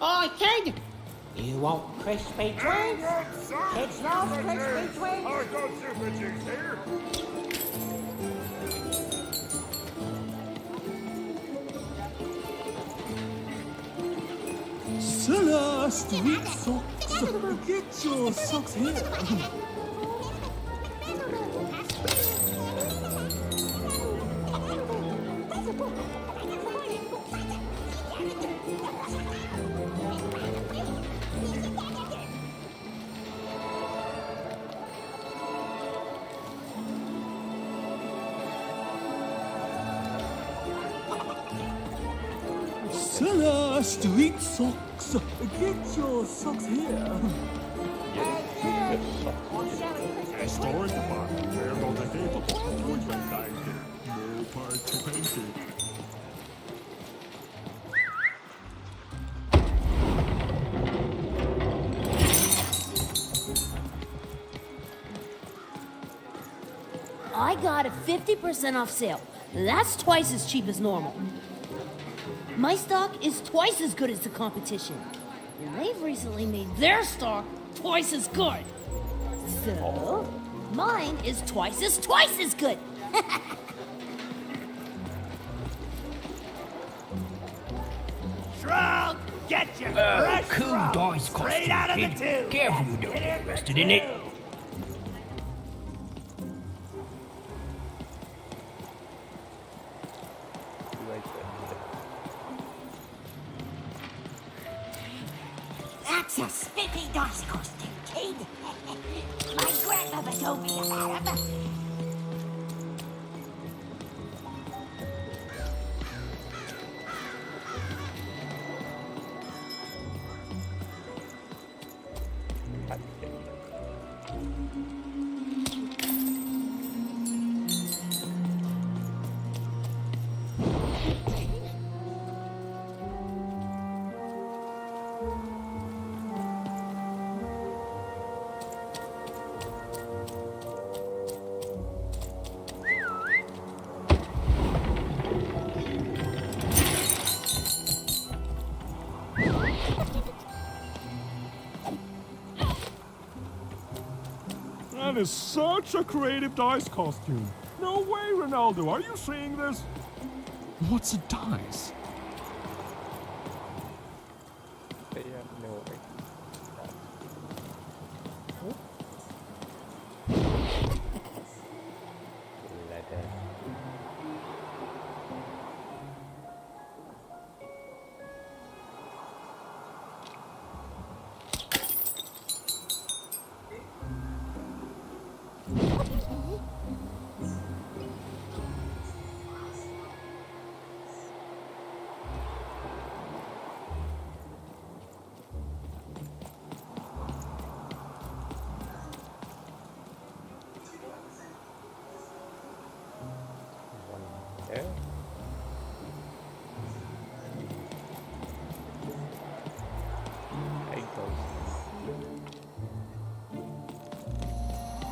Oh, kid! You want crispy twins? Kids love crispy twins. I got super juice here. Silla, street socks. Get your socks here. Silla, street socks. Get your socks here. Store in the bar. Where will the table? Which one died there? No participated. I got a 50% off sale. That's twice as cheap as normal. My stock is twice as good as the competition. And they've recently made their stock twice as good. So, mine is twice as good. Shrug, get your fresh Cool rum dice straight costume, out of the kid. tube. Careful you don't get arrested in it. That's a spiffy dice costume, kid. My grandmother told me about him. That is such a creative dice costume. No way, Ronaldo. Are you seeing this? What's a dice?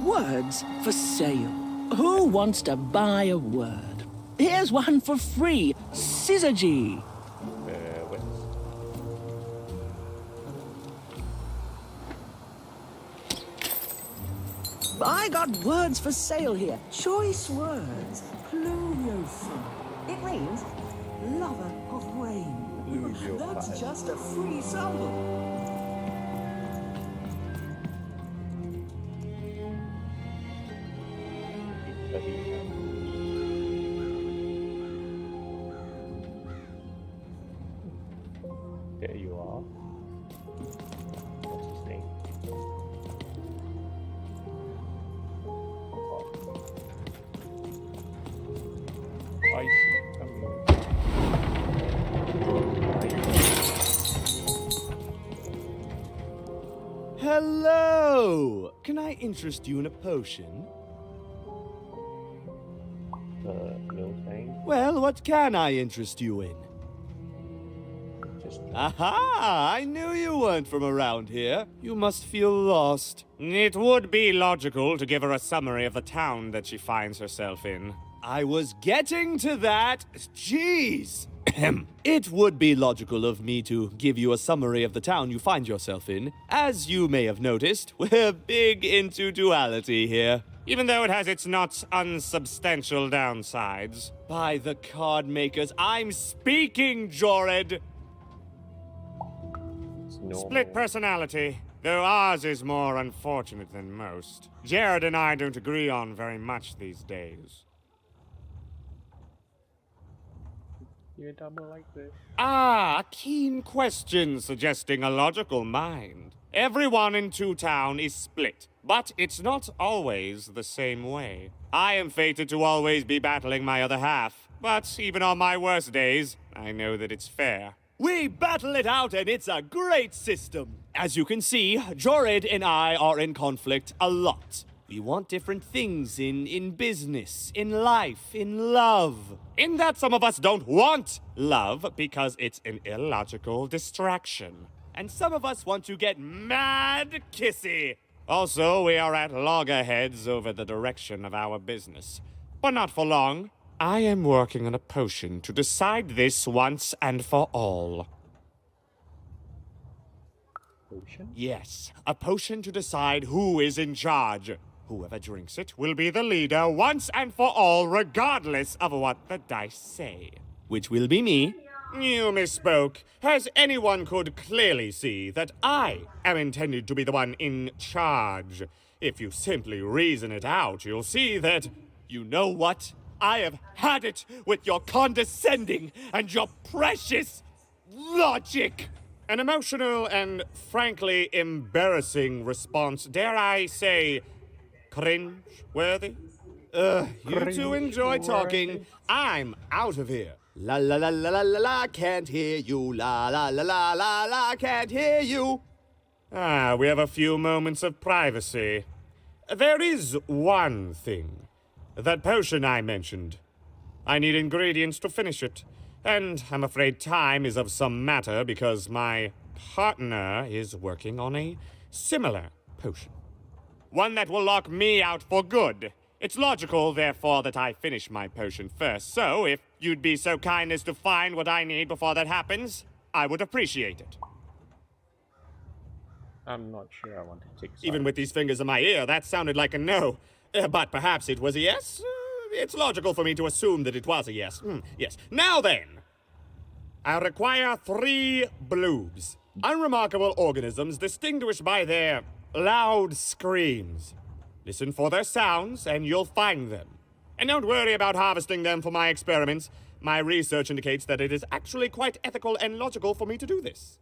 Words for sale. Who wants to buy a word? Here's one for free. Syzygy. I got words for sale here. Choice words. Pluviophone. It means lover of rain. That's just a free sample. There you are. What's his name? Icy coming. Hello! Can I interest you in a potion? No thanks. Well, what can I interest you in? Aha! I knew you weren't from around here. You must feel lost. It would be logical to give her a summary of the town that she finds herself in. I was getting to that. Jeez! It would be logical of me to give you a summary of the town you find yourself in. As you may have noticed, we're big into duality here. Even though it has its not unsubstantial downsides. By the card makers, I'm speaking, Jorid! It's normal. Split personality, though ours is more unfortunate than most. Jared and I don't agree on very much these days. You double like this. Ah, a keen question suggesting a logical mind. Everyone in Two Town is split, but it's not always the same way. I am fated to always be battling my other half, but even on my worst days, I know that it's fair. We battle it out and it's a great system. As you can see, Jorid and I are in conflict a lot. We want different things in business, in life, in love. In that some of us don't want love because it's an illogical distraction. And some of us want to get mad kissy. Also, we are at loggerheads over the direction of our business. But not for long. I am working on a potion to decide this once and for all. Potion? Yes, a potion to decide who is in charge. Whoever drinks it will be the leader once and for all, regardless of what the dice say. Which will be me. You misspoke, as anyone could clearly see that I am intended to be the one in charge. If you simply reason it out, you'll see that... You know what? I have had it with your condescending and your precious logic. An emotional and frankly embarrassing response, dare I say, cringe-worthy? You two enjoy talking. I'm out of here. La la la la la la la, can't hear you. La la la la la la, can't hear you. Ah, we have a few moments of privacy. There is one thing. That potion I mentioned. I need ingredients to finish it. And I'm afraid time is of some matter because my partner is working on a similar potion. One that will lock me out for good. It's logical, therefore, that I finish my potion first. So, if you'd be so kind as to find what I need before that happens, I would appreciate it. I'm not sure I want to take sides. Even with these fingers in my ear, that sounded like a no. But perhaps it was a yes? It's logical for me to assume that it was a yes. Yes. Now then, I require 3 bloobs. Unremarkable organisms distinguished by their loud screams. Listen for their sounds, and you'll find them. And don't worry about harvesting them for my experiments. My research indicates that it is actually quite ethical and logical for me to do this.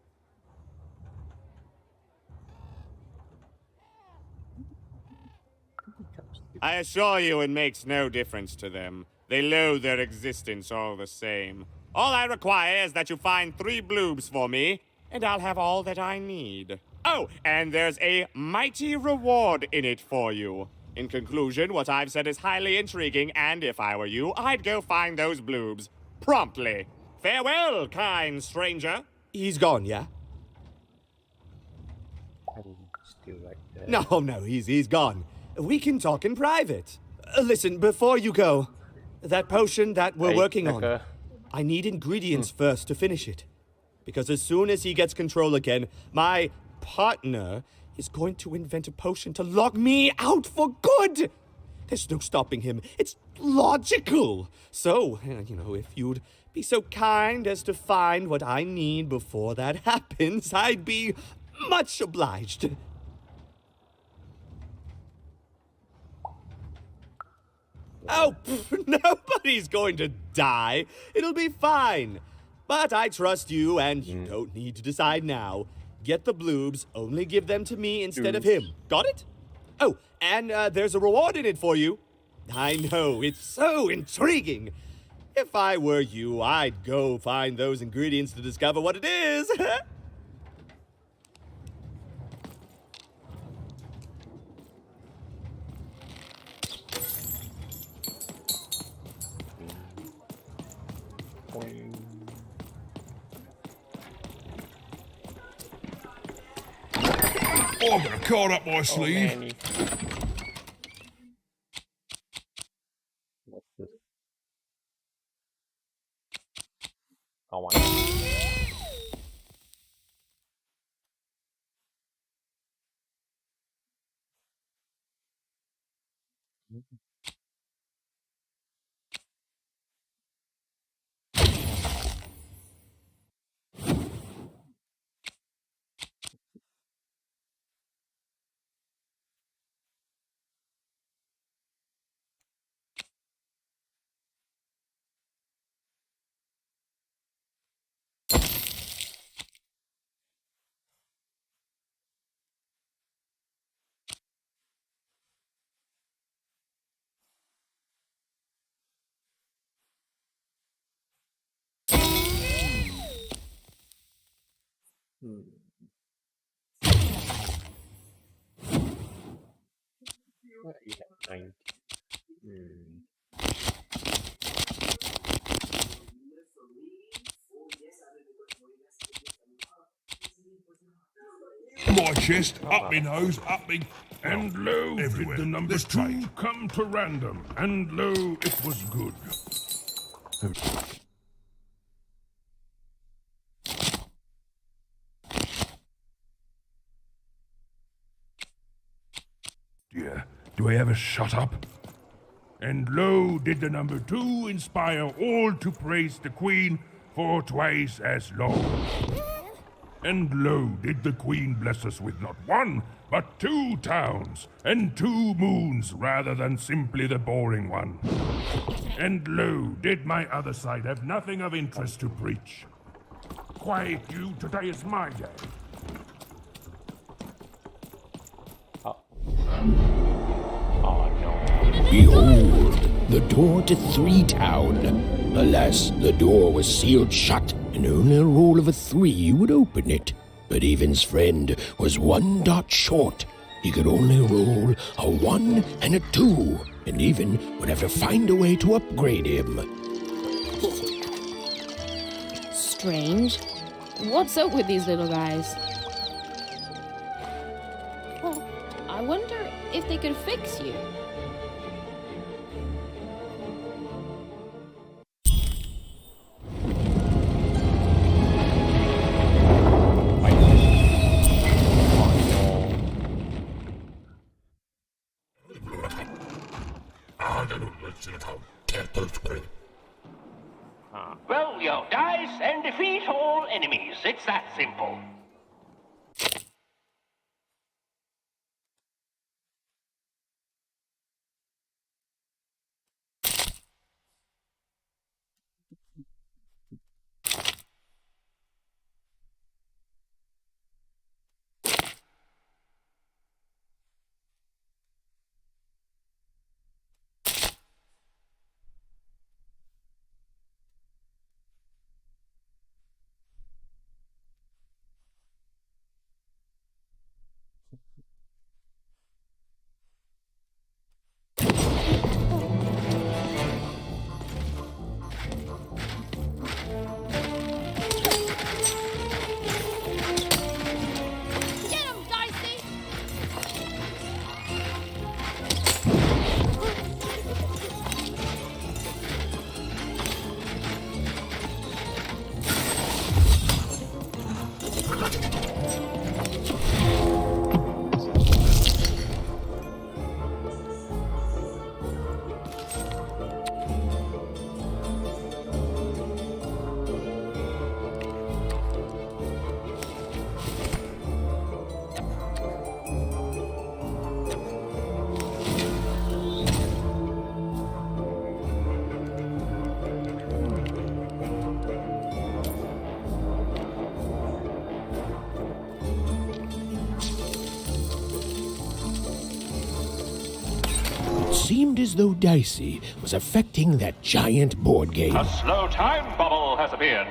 I assure you it makes no difference to them. They loathe their existence all the same. All I require is that you find 3 bloobs for me, and I'll have all that I need. Oh, and there's a mighty reward in it for you. In conclusion, what I've said is highly intriguing, and if I were you, I'd go find those bloobs. Promptly. Farewell, kind stranger. He's gone, yeah? I'm still like that. No, he's gone. We can talk in private. Listen, before you go, that potion that we're working on, I need ingredients first to finish it. Because as soon as he gets control again, my partner is going to invent a potion to lock me out for good. There's no stopping him. It's logical. So, if you'd be so kind as to find what I need before that happens, I'd be much obliged. Oh, nobody's going to die. It'll be fine. But I trust you, and you don't need to decide now. Get the bloobs, only give them to me instead of him. Got it? Oh, and there's a reward in it for you. I know, it's so intriguing. If I were you, I'd go find those ingredients to discover what it is. I've got a card up my sleeve. Manny. What's this? Hmm. What you have 90? Hmm. My chest, up me nose, up me... And lo, everywhere. Did the number two come to random, and lo, it was good. Dear, do I ever shut up? And lo, did the number two inspire all to praise the Queen for twice as long. And lo, did the Queen bless us with not one, but 2 towns, and 2 moons rather than simply the boring one. And lo, did my other side have nothing of interest to preach. Quiet you, today is my day. Oh. Oh no. Behold, the door to 3 Town. Alas, the door was sealed shut, and only a roll of a 3 would open it. But Evan's friend was 1 dot short. He could only roll a 1 and a 2, and Evan would have to find a way to upgrade him. Strange. What's up with these little guys? Well, I wonder if they could fix you. Roll your dice and defeat all enemies. It's that simple. Seemed as though Dicey was affecting that giant board game. A slow time bubble has appeared.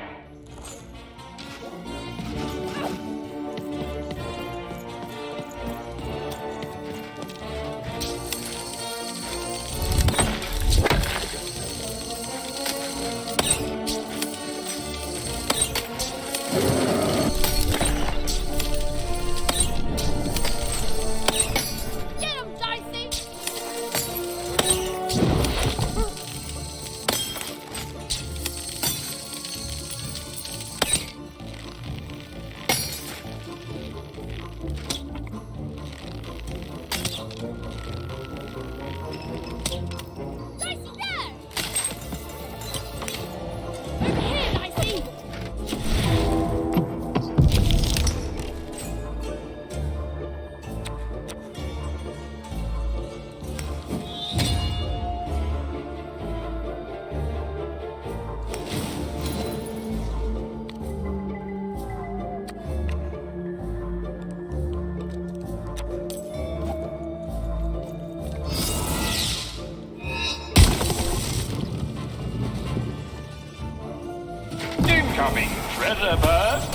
Incoming treasure burst.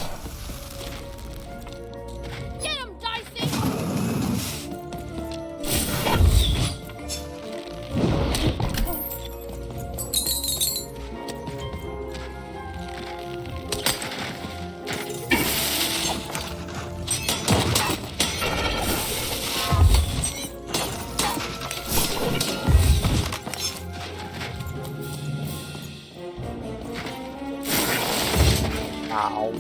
Get him, Dicey! Ow.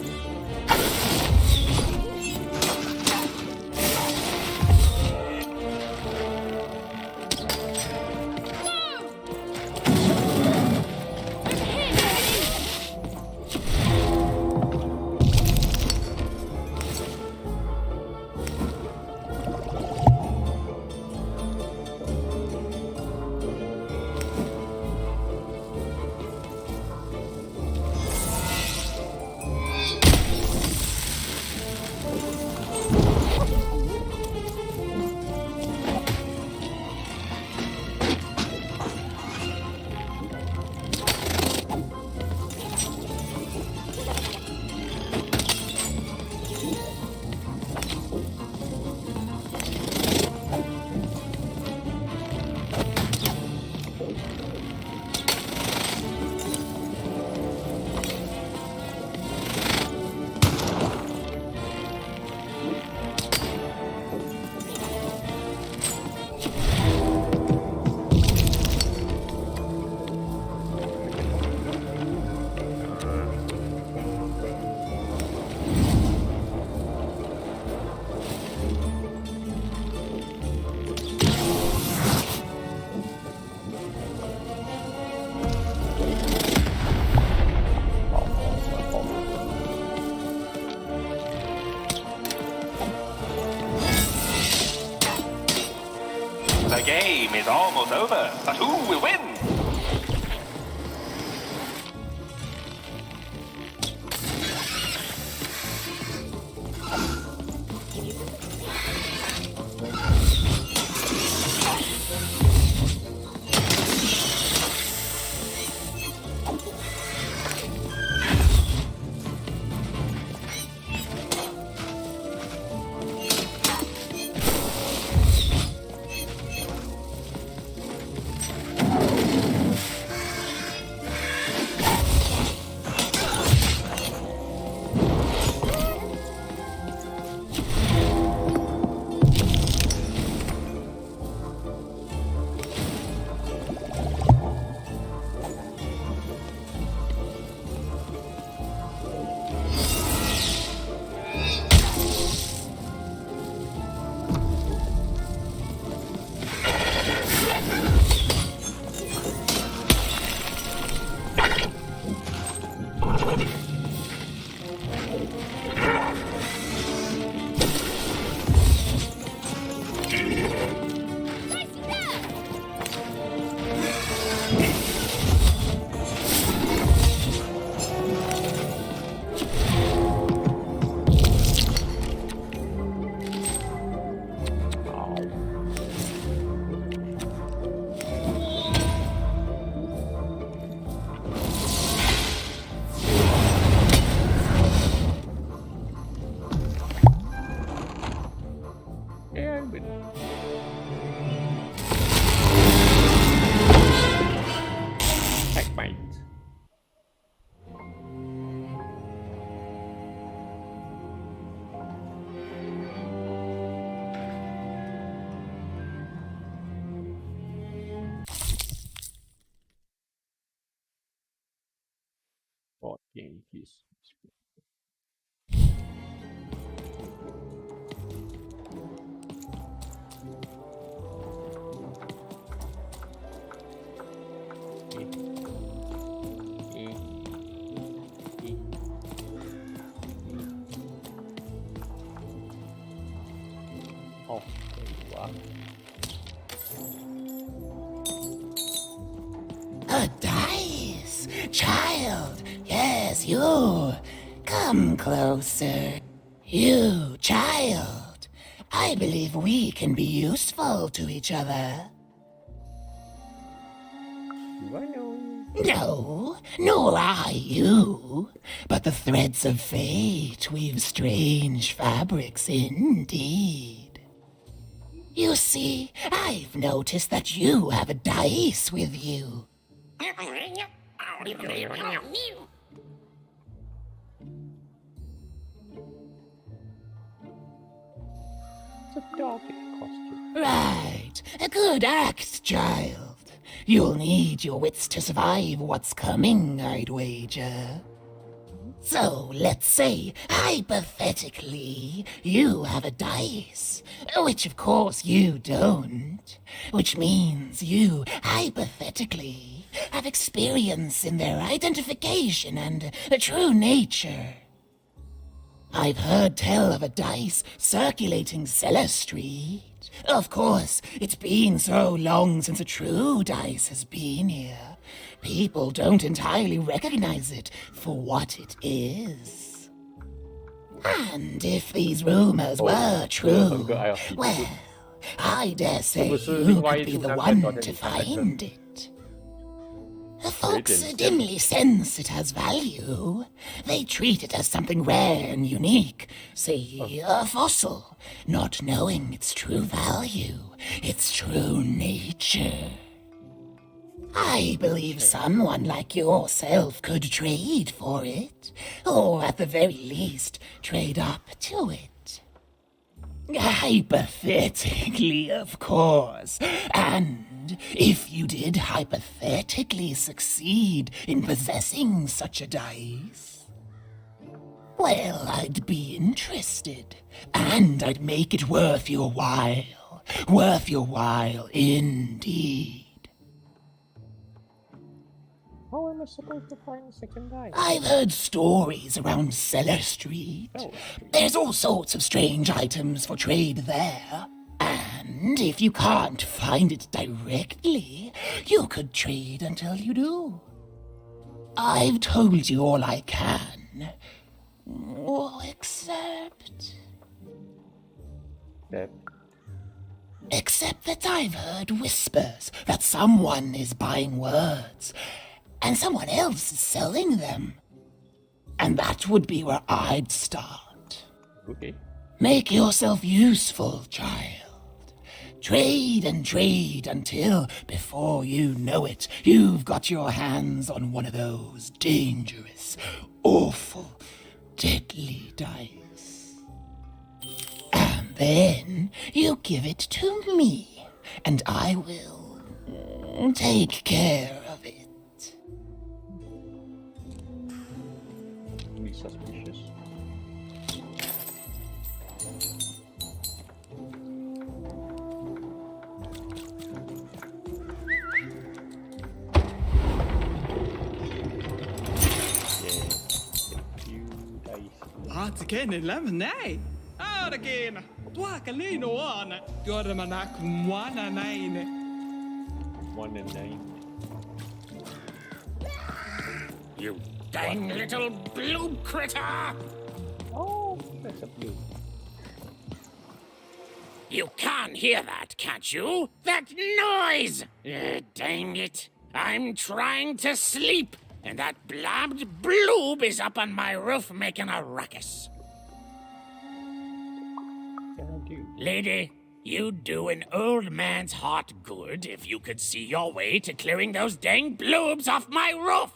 The game is almost over, but who will win? Checkmate. Board game piece. Oh, wow. A dice! Child! Yes, you! Come closer. You, child! I believe we can be useful to each other. Do I know you? No, nor I you. But the threads of fate weave strange fabrics indeed. You see, I've noticed that you have a dice with you. It's a dog costume. Right, a good act, child. You'll need your wits to survive what's coming, I'd wager. So, let's say, hypothetically, you have a dice, which of course you don't, which means you, hypothetically, have experience in their identification and true nature. I've heard tell of a dice circulating Cellar Street. Of course, it's been so long since a true dice has been here. People don't entirely recognize it for what it is. And if these rumors were true, well, I dare say you could be the one to find it. Folks dimly sense it has value. They treat it as something rare and unique, say a fossil, not knowing its true value, its true nature. I believe someone like yourself could trade for it, or at the very least, trade up to it. Hypothetically, of course, and if you did hypothetically succeed in possessing such a dice, well, I'd be interested, and I'd make it worth your while indeed. How am I supposed to find the second dice? I've heard stories around Cellar Street. There's all sorts of strange items for trade there. And if you can't find it directly, you could trade until you do. I've told you all I can. Except that I've heard whispers that someone is buying words, and someone else is selling them. And that would be where I'd start. Okay. Make yourself useful, child. Trade and trade until, before you know it, you've got your hands on one of those dangerous, awful, deadly dice. And then you give it to me, and I will take care of it. Be suspicious. Again 11, eh? Out again. Dwakalino on. Gormanak 1 and 9. 1 and 9. You dang little blue critter! Oh, that's a blue. You can't hear that, can't you? That noise! Dang it. I'm trying to sleep, and that blabbed bloob is up on my roof making a ruckus. What can I do? Lady, you'd do an old man's heart good if you could see your way to clearing those dang bloobs off my roof.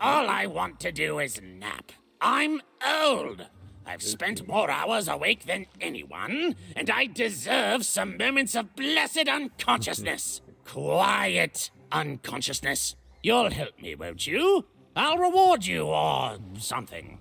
All I want to do is nap. I'm old. I've spent more hours awake than anyone, and I deserve some moments of blessed unconsciousness. Quiet unconsciousness. You'll help me, won't you? I'll reward you or something.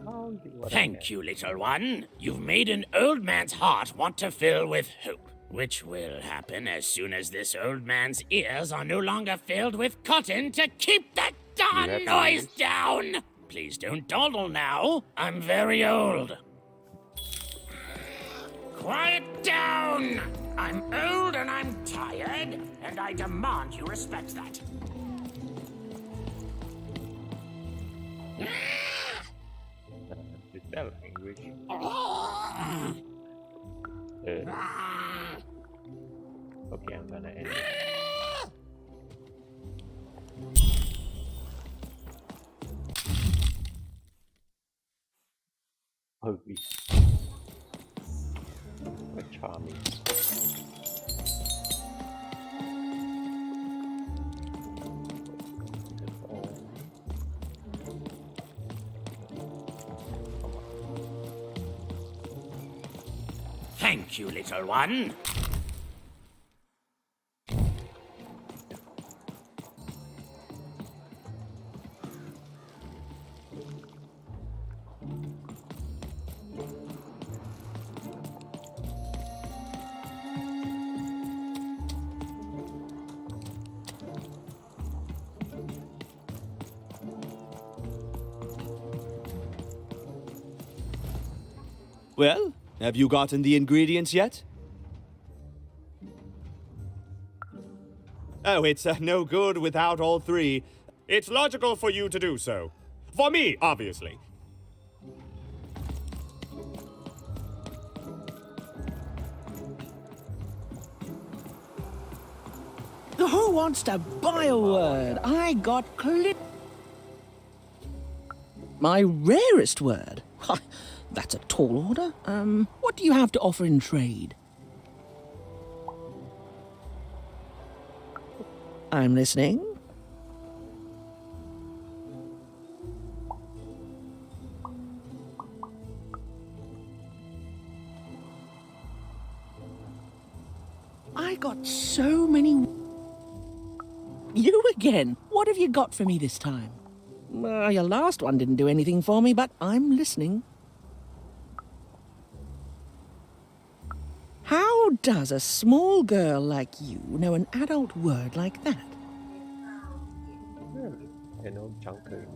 I'll do what I Thank can. you, little one. You've made an old man's heart want to fill with hope, which will happen as soon as this old man's ears are no longer filled with cotton to keep that darn noise down. Please don't dawdle now. I'm very old. Quiet down! I'm old and I'm tired, and I demand you respect that. The bell language. Okay, I'm gonna end it. Ugly. But charming. Thank you, little one. Well, have you gotten the ingredients yet? Oh, it's no good without all three. It's logical for you to do so. For me, obviously. Who wants to buy a word? I got my rarest word. That's a tall order. What do you have to offer in trade? I'm listening. I got so many... You again? What have you got for me this time? Your last one didn't do anything for me, but I'm listening. How does a small girl like you know an adult word like that? I know junker.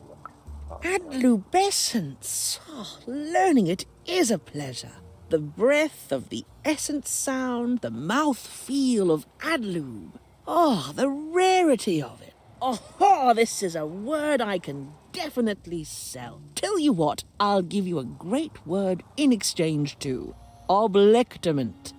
Adlubescence. Oh, learning it is a pleasure. The breath of the essence sound, the mouth feel of adlube. Oh, the rarity of it. Oh, this is a word I can definitely sell. Tell you what, I'll give you a great word in exchange too. Oblectament.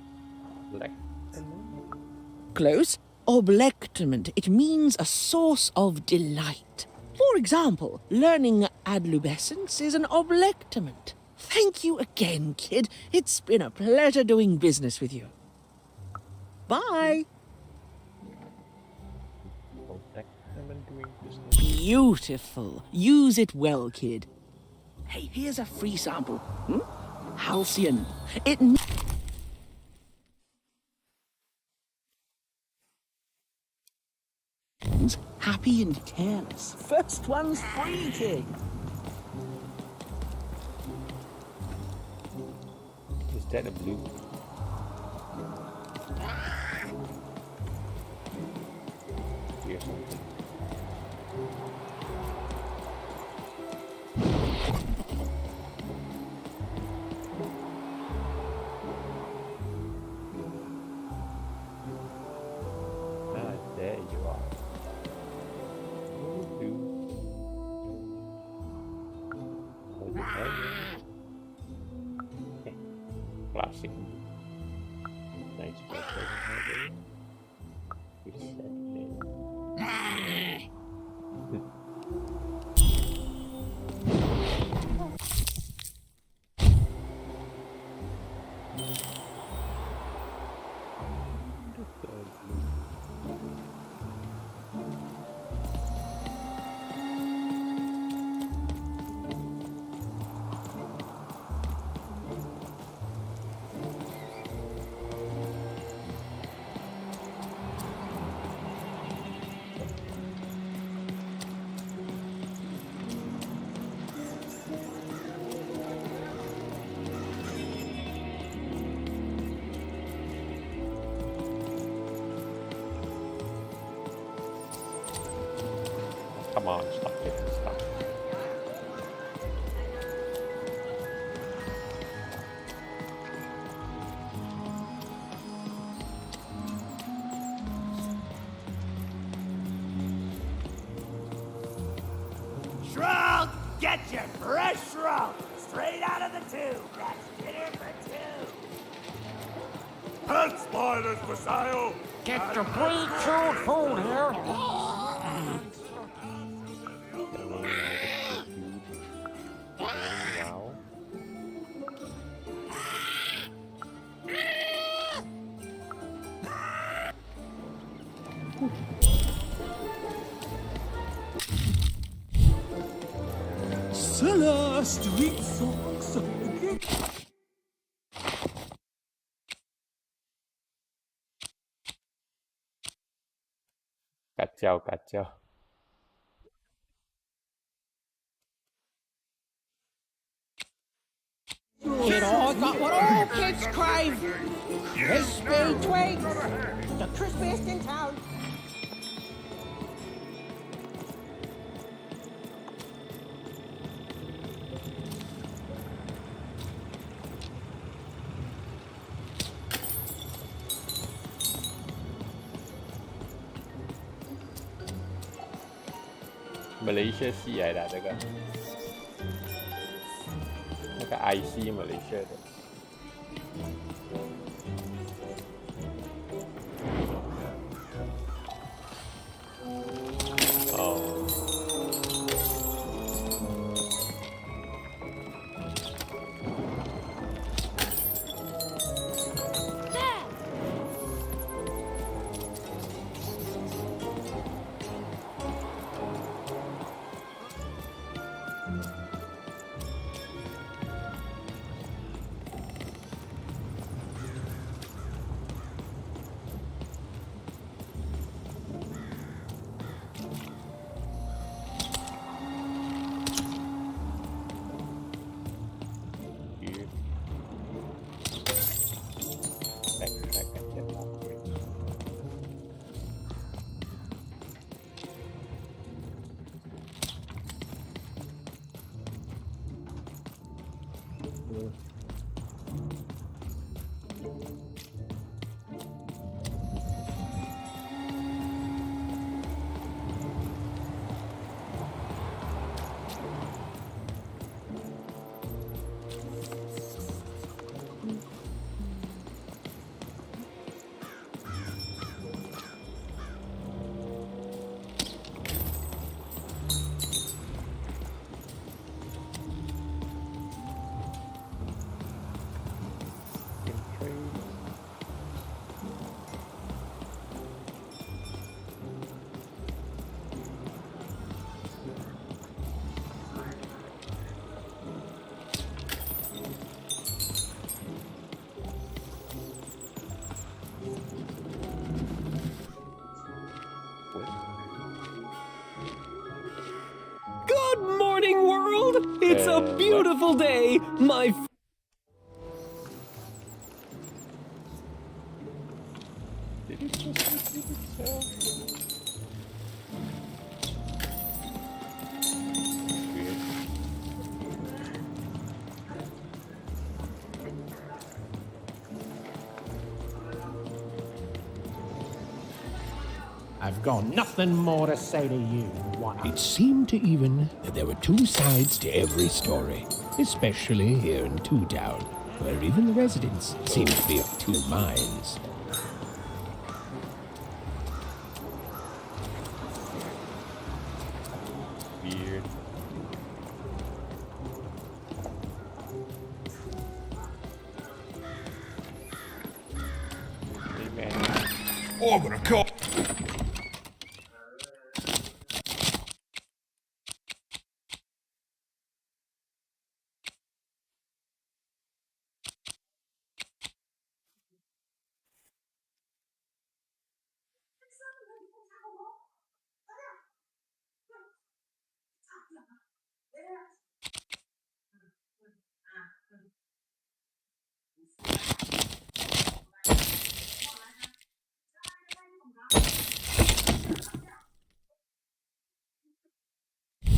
Close. Oblectament. It means a source of delight. For example, learning adlubescence is an oblectament. Thank you again, kid. It's been a pleasure doing business with you. Bye. Beautiful. Use it well, kid. Hey, here's a free sample. Halcyon. It means happy and careless. First one's free, kid. Is that a blue? Here's something. There you are. Classic. Nice person. Come on, stop getting stuck. Shrunk! Get your fresh shrunk! Straight out of the tube! That's dinner for two! Help spoilers for sale! Get your pre-chewed food here. Wow. Cellar street socks. Kacau, kacau. Kid, I got what all kids crave. Crispy twigs. The crispiest in town. Malaysia 系来的这个，那个 IC Malaysia 的。哦。Good morning, world! It's a beautiful day, my I've got nothing more to say to you, one. It seemed to even that there were two sides to every story, especially here in Two Town, where even the residents seem to be of two minds. Weird. I'm gonna call.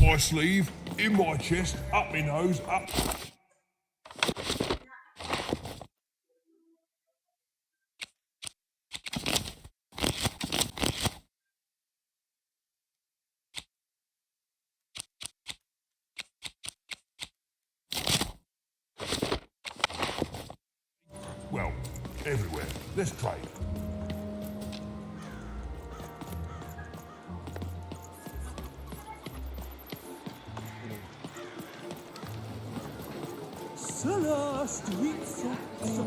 My sleeve, in my chest, up my nose, up. Well, everywhere. Let's trade. Cellar street socks.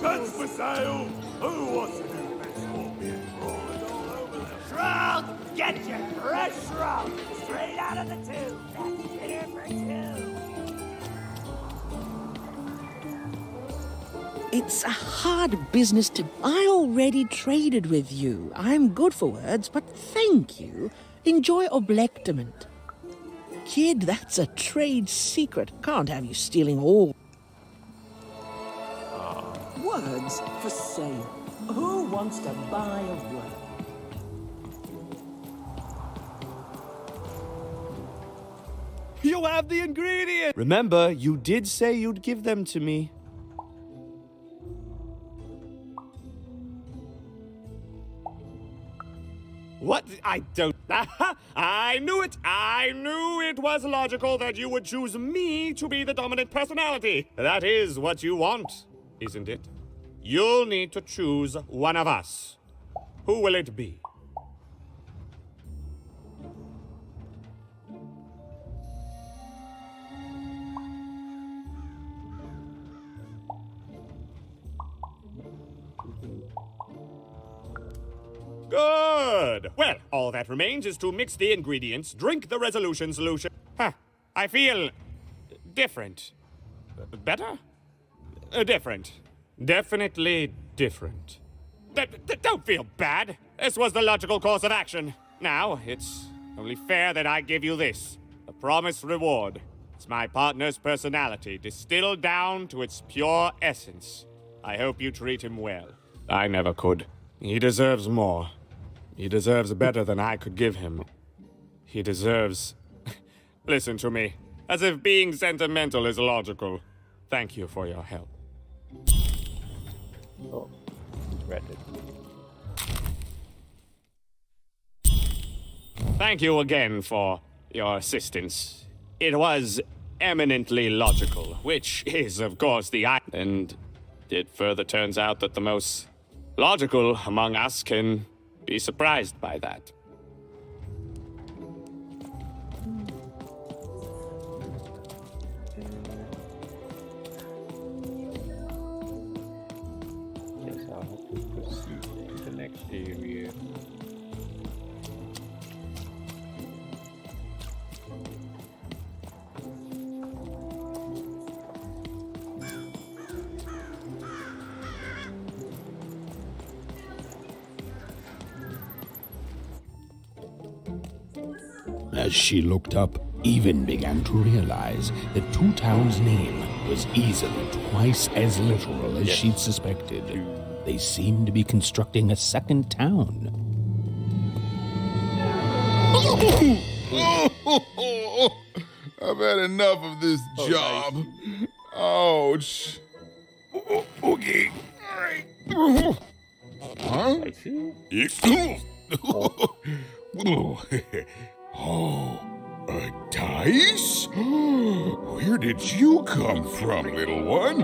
Guns for sale! Who wants to do this scorpion crawling all over the Shrug! Get your fresh shrug! Straight out of the tube! That's dinner for two! It's a hard business to... I already traded with you. I'm good for words, but thank you. Enjoy oblectament. Kid, that's a trade secret. Can't have you stealing all... Words for sale. Who wants to buy a word? You have the ingredients! Remember, you did say you'd give them to me. What? I don't... I knew it! I knew it was logical that you would choose me to be the dominant personality. That is what you want, isn't it? You'll need to choose one of us. Who will it be? Good! Well, all that remains is to mix the ingredients, drink the resolution solution. Huh. I feel... different. Better? Different. Definitely different. Don't feel bad. This was the logical course of action. Now, it's only fair that I give you this. A promised reward. It's my partner's personality, distilled down to its pure essence. I hope you treat him well. I never could. He deserves more. He deserves better than I could give him. He deserves... Listen to me. As if being sentimental is logical. Thank you for your help. Oh, read it. Thank you again for your assistance. It was eminently logical, which is, of course, and it further turns out that the most logical among us can be surprised by that. Guess I'll have to proceed to the next area. As she looked up, Even began to realize that Two Town's name was easily twice as literal as she'd suspected. They seemed to be constructing a second town. I've had enough of this job. Nice. Ouch. Okay. All right. Huh? I see. Oh, a dice? Where did you come from, little one?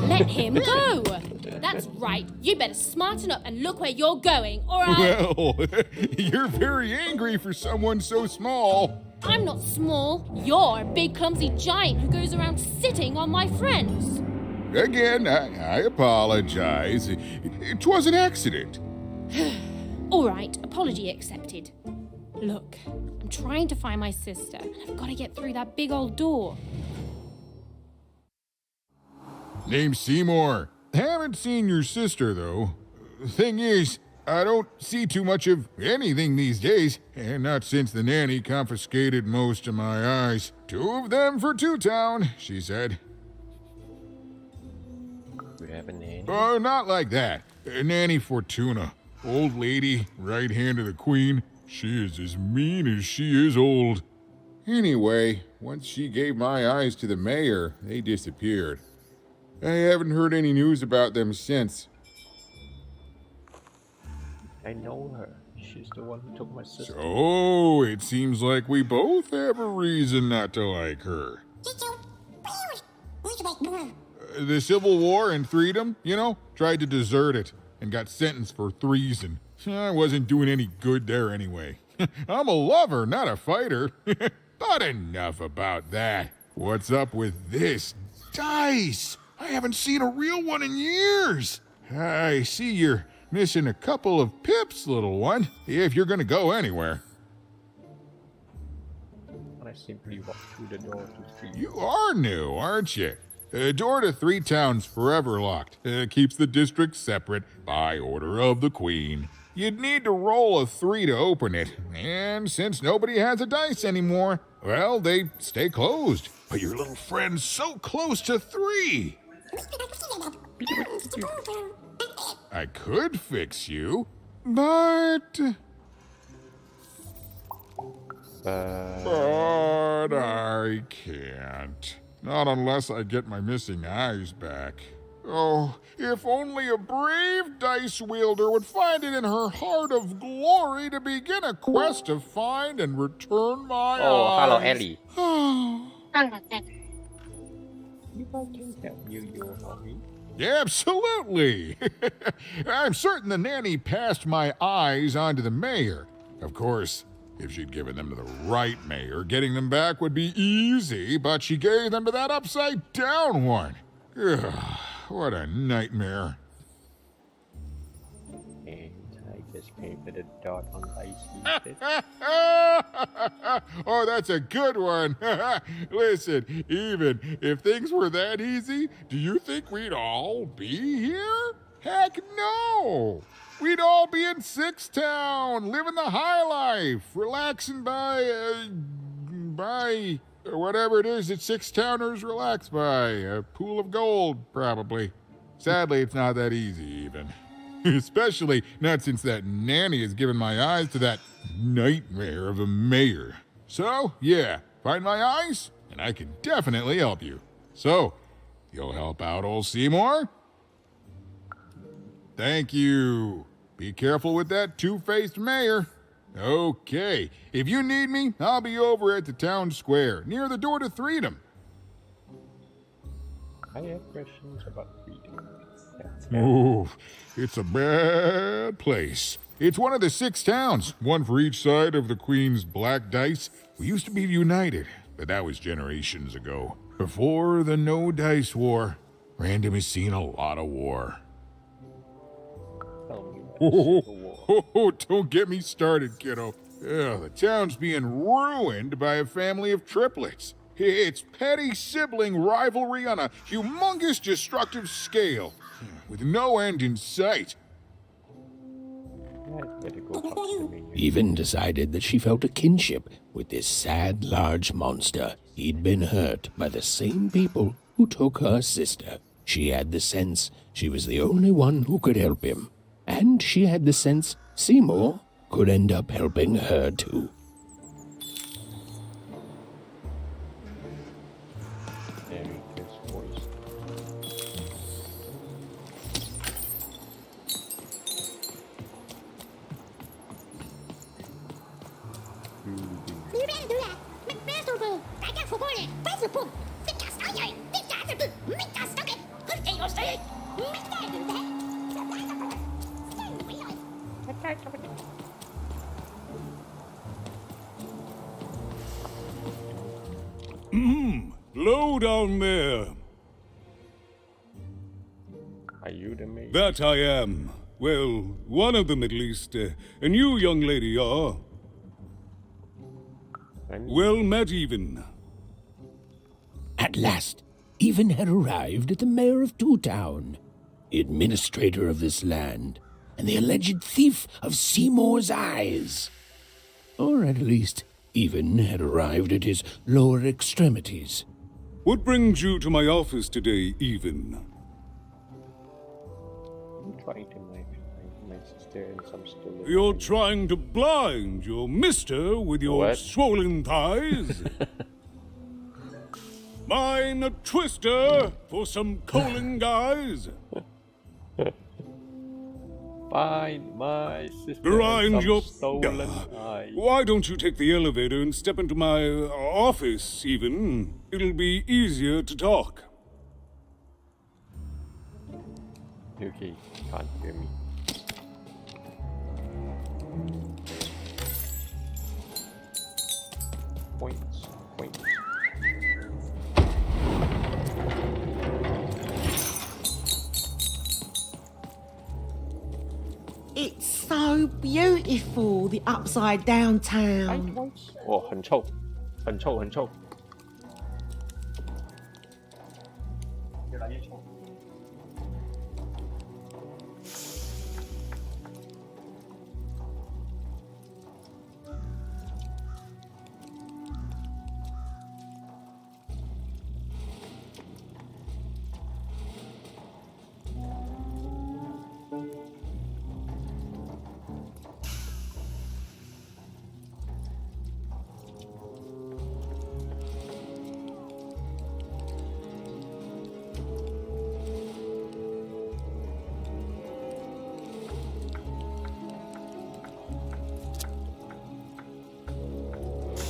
Let him go! That's right. You better smarten up and look where you're going, or Well, you're very angry for someone so small. I'm not small. You're a big clumsy giant who goes around sitting on my friends. Again, I apologize. It was an accident. All right, apology accepted. Look, I'm trying to find my sister, and I've got to get through that big old door. Name's Seymour. Haven't seen your sister, though. Thing is, I don't see too much of anything these days, and not since the nanny confiscated most of my eyes. 2 of them for Two Town, she said. We have a nanny. Oh, not like that. Nanny Fortuna. Old lady, right hand of the queen. She is as mean as she is old. Anyway, once she gave my eyes to the mayor, they disappeared. I haven't heard any news about them since. I know her. She's the one who took my sister. So, it seems like we both have a reason not to like her. The Civil War and freedom, you know, tried to desert it and got sentenced for treason. I wasn't doing any good there anyway. I'm a lover, not a fighter. But enough about that. What's up with this dice? I haven't seen a real one in years. I see you're missing a couple of pips, little one, if you're gonna go anywhere. I simply walk through the door to 3. You are new, aren't you? Door to 3 Towns forever locked. Keeps the district separate by order of the Queen. You'd need to roll a 3 to open it, and since nobody has a dice anymore, well, they stay closed. But your little friend's so close to 3. I could fix you, but I can't. Not unless I get my missing eyes back. Oh, if only a brave dice wielder would find it in her heart of glory to begin a quest to find and return my eyes. Hello, Ellie. Oh. If I can help you, you'll help me. Absolutely. I'm certain the nanny passed my eyes on to the mayor. Of course, if she'd given them to the right mayor, getting them back would be easy, but she gave them to that upside-down one. Ugh, what a nightmare. And I just painted a dot on ice. Oh, that's a good one. Listen, even if things were that easy, do you think we'd all be here? Heck no! We'd all be in 6 Town, living the high life, relaxing by whatever it is that 6 Towners relax by. A pool of gold, probably. Sadly, it's not that easy, even. Especially not since that nanny has given my eyes to that nightmare of a mayor. So, yeah, find my eyes, and I can definitely help you. So, you'll help out old Seymour? Thank you. Be careful with that two-faced mayor. Okay, if you need me, I'll be over at the town square, near the door to Freedom. I have questions about Freedom. Oh, it's a bad place. It's one of the 6 towns, one for each side of the Queen's black dice. We used to be united, but that was generations ago. Before the No Dice War, Random has seen a lot of war. Oh, don't get me started, kiddo. The town's being ruined by a family of triplets. It's petty sibling rivalry on a humongous destructive scale, with no end in sight. Even decided that she felt a kinship with this sad, large monster. He'd been hurt by the same people who took her sister. She had the sense she was the only one who could help him. And she had the sense Seymour could end up helping her too. Low down there. Are you the maid? That I am. Well, one of them at least. And you, young lady, are? Well met, Even. At last, Even had arrived at the mayor of Two Town, the administrator of this land, and the alleged thief of Seymour's eyes. Or at least, Even had arrived at his lower extremities. What brings you to my office today, Even? I'm trying to make my sister and some stolen. You're trying to blind your mister with your swollen thighs? Mine a twister for some colon guys? Find my sister Grind and some your stolen eyes. Why don't you take the elevator and step into my office, Even? It'll be easier to talk. Okay, can't hear me. Points. It's so beautiful, the upside down town. 很臭。很臭很臭。越来越臭。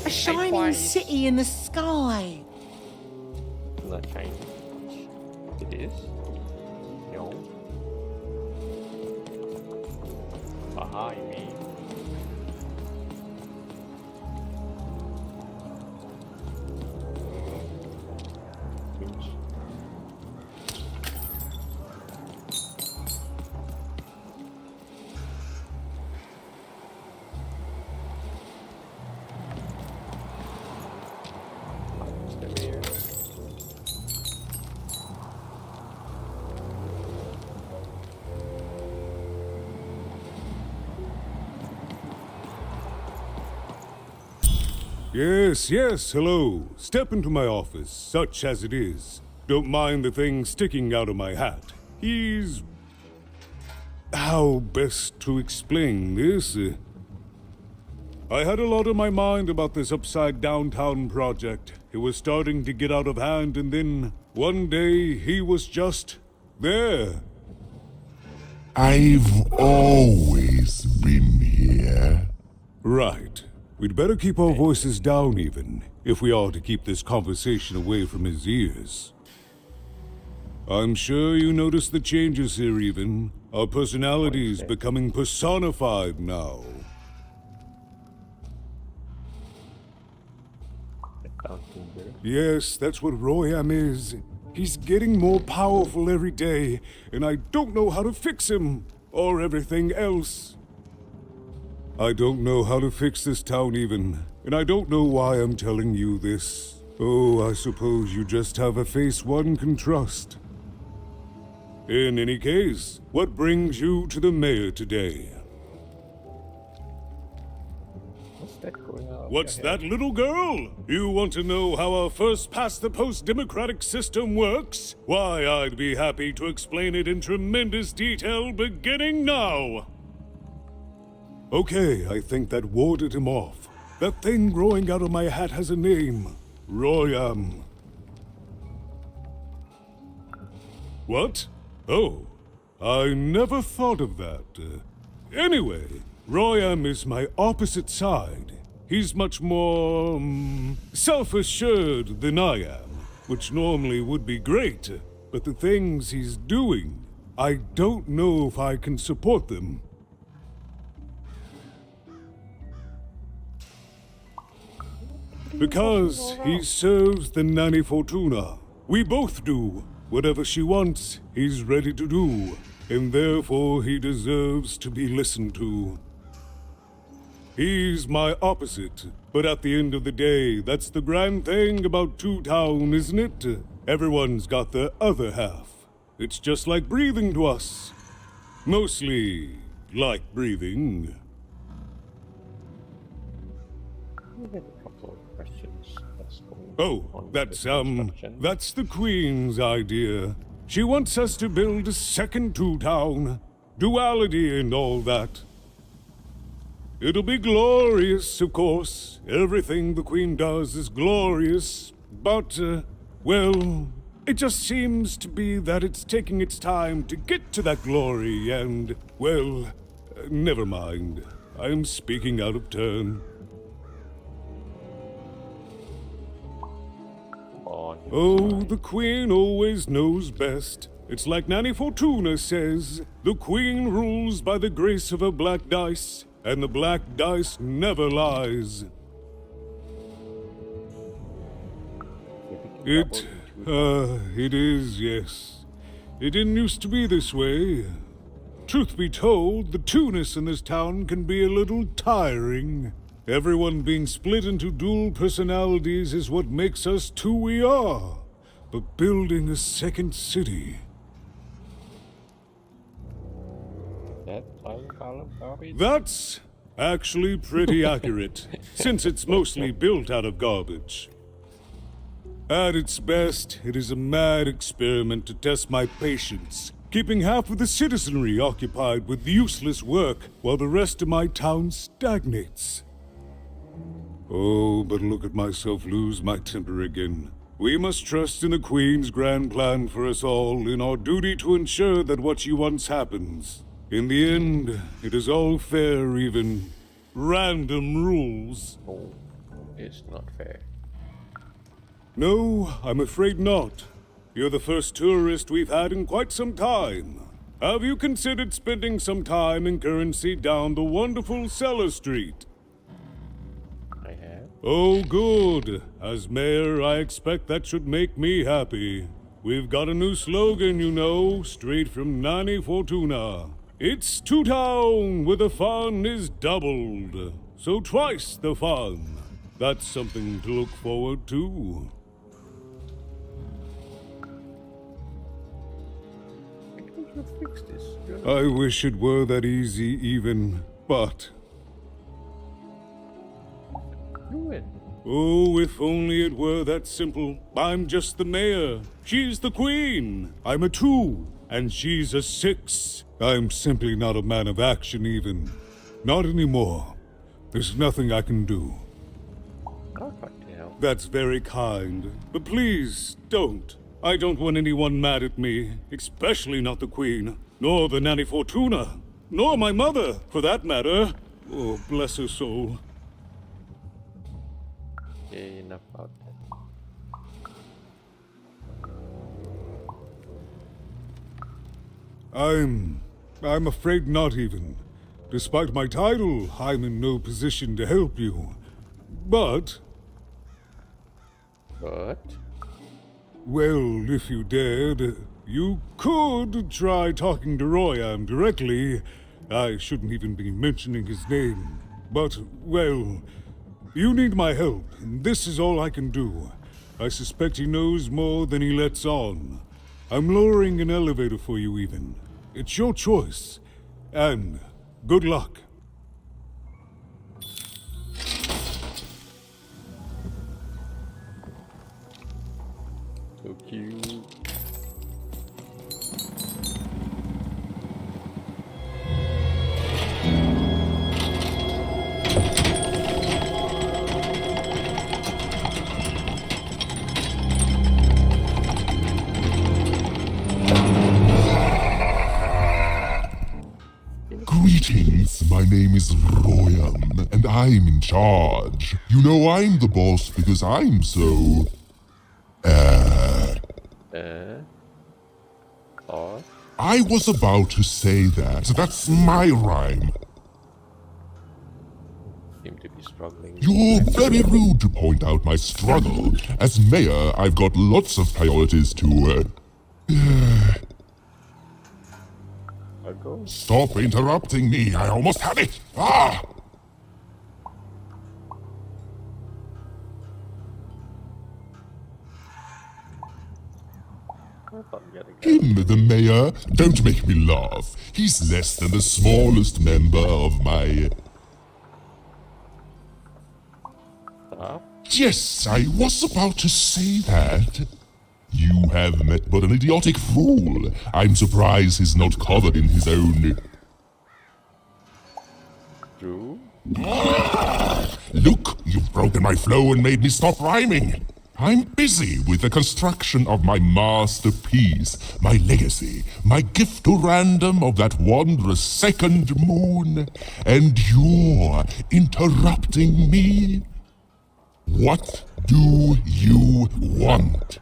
A shining city in the sky. Not shiny. It is? No. Behind me. Yes, yes, hello. Step into my office, such as it is. Don't mind the thing sticking out of my hat. He's... How best to explain this? I had a lot on my mind about this upside downtown project. It was starting to get out of hand, and then one day he was just there. I've always been here. Right. We'd better keep our voices down even, if we are to keep this conversation away from his ears. I'm sure you noticed the changes here even. Our personalities becoming personified now. Yes, that's what Royam is. He's getting more powerful every day, and I don't know how to fix him, or everything else. I don't know how to fix this town even, and I don't know why I'm telling you this. Oh, I suppose you just have a face one can trust. In any case, what brings you to the mayor today? What's that, little girl? You want to know how our first-past-the-post democratic system works? Why, I'd be happy to explain it in tremendous detail beginning now. Okay, I think that warded him off. That thing growing out of my hat has a name. Royam. What? Oh, I never thought of that. Anyway, Royam is my opposite side. He's much more, self-assured than I am, which normally would be great, but the things he's doing, I don't know if I can support them. Because he serves the Nanny Fortuna. We both do. Whatever she wants, he's ready to do. And therefore he deserves to be listened to. He's my opposite. But at the end of the day, that's the grand thing about Two Town, isn't it? Everyone's got their other half. It's just like breathing to us. Mostly like breathing. Oh, that's the Queen's idea. She wants us to build a second Two Town. Duality and all that. It'll be glorious, of course. Everything the Queen does is glorious. But, well, it just seems to be that it's taking its time to get to that glory and, well, never mind. I'm speaking out of turn. Oh, the Queen always knows best. It's like Nanny Fortuna says, the Queen rules by the grace of her black dice, and the black dice never lies. It is, yes. It didn't used to be this way. Truth be told, the two-ness in this town can be a little tiring. Everyone being split into dual personalities is what makes us who we are. But building a second city... That's actually pretty accurate, since it's mostly built out of garbage. At its best, it is a mad experiment to test my patience, keeping half of the citizenry occupied with useless work while the rest of my town stagnates. Oh, but look at myself lose my temper again. We must trust in the Queen's grand plan for us all, in our duty to ensure that what she wants happens. In the end, it is all fair, even random rules. Oh, it's not fair. No, I'm afraid not. You're the first tourist we've had in quite some time. Have you considered spending some time in currency down the wonderful Cellar Street? I have. Oh, good. As mayor, I expect that should make me happy. We've got a new slogan, you know, straight from Nani Fortuna. It's to town where the fun is doubled. So twice the fun. That's something to look forward to. Fix this. I wish it were that easy even, but... Do it. Oh, if only it were that simple. I'm just the mayor. She's the queen. I'm a 2, and she's a 6. I'm simply not a man of action even. Not anymore. There's nothing I can do. Oh, fuck the hell. That's very kind, but please, don't. I don't want anyone mad at me, especially not the Queen, nor the Nanny Fortuna, nor my mother, for that matter. Oh, bless her soul. Yeah, enough about that. I'm afraid not even. Despite my title, I'm in no position to help you. But... Well, if you dared, you could try talking to Royam directly. I shouldn't even be mentioning his name. But, well, you need my help, and this is all I can do. I suspect he knows more than he lets on. I'm lowering an elevator for you even. It's your choice. And good luck. So cute. Greetings, my name is Royam, and I'm in charge. You know I'm the boss because I'm so... I was about to say that. That's my rhyme. Seem to be struggling. You're very rude to point out my struggle. As mayor, I've got lots of priorities to... Stop interrupting me. I almost had it. Ah! Him, the mayor? Don't make me laugh. He's less than the smallest member of my... Yes, I was about to say that. You have met but an idiotic fool. I'm surprised he's not covered in his own... True? Look, you've broken my flow and made me stop rhyming. I'm busy with the construction of my masterpiece, my legacy, my gift to random of that wondrous second moon, and you're interrupting me? What do you want?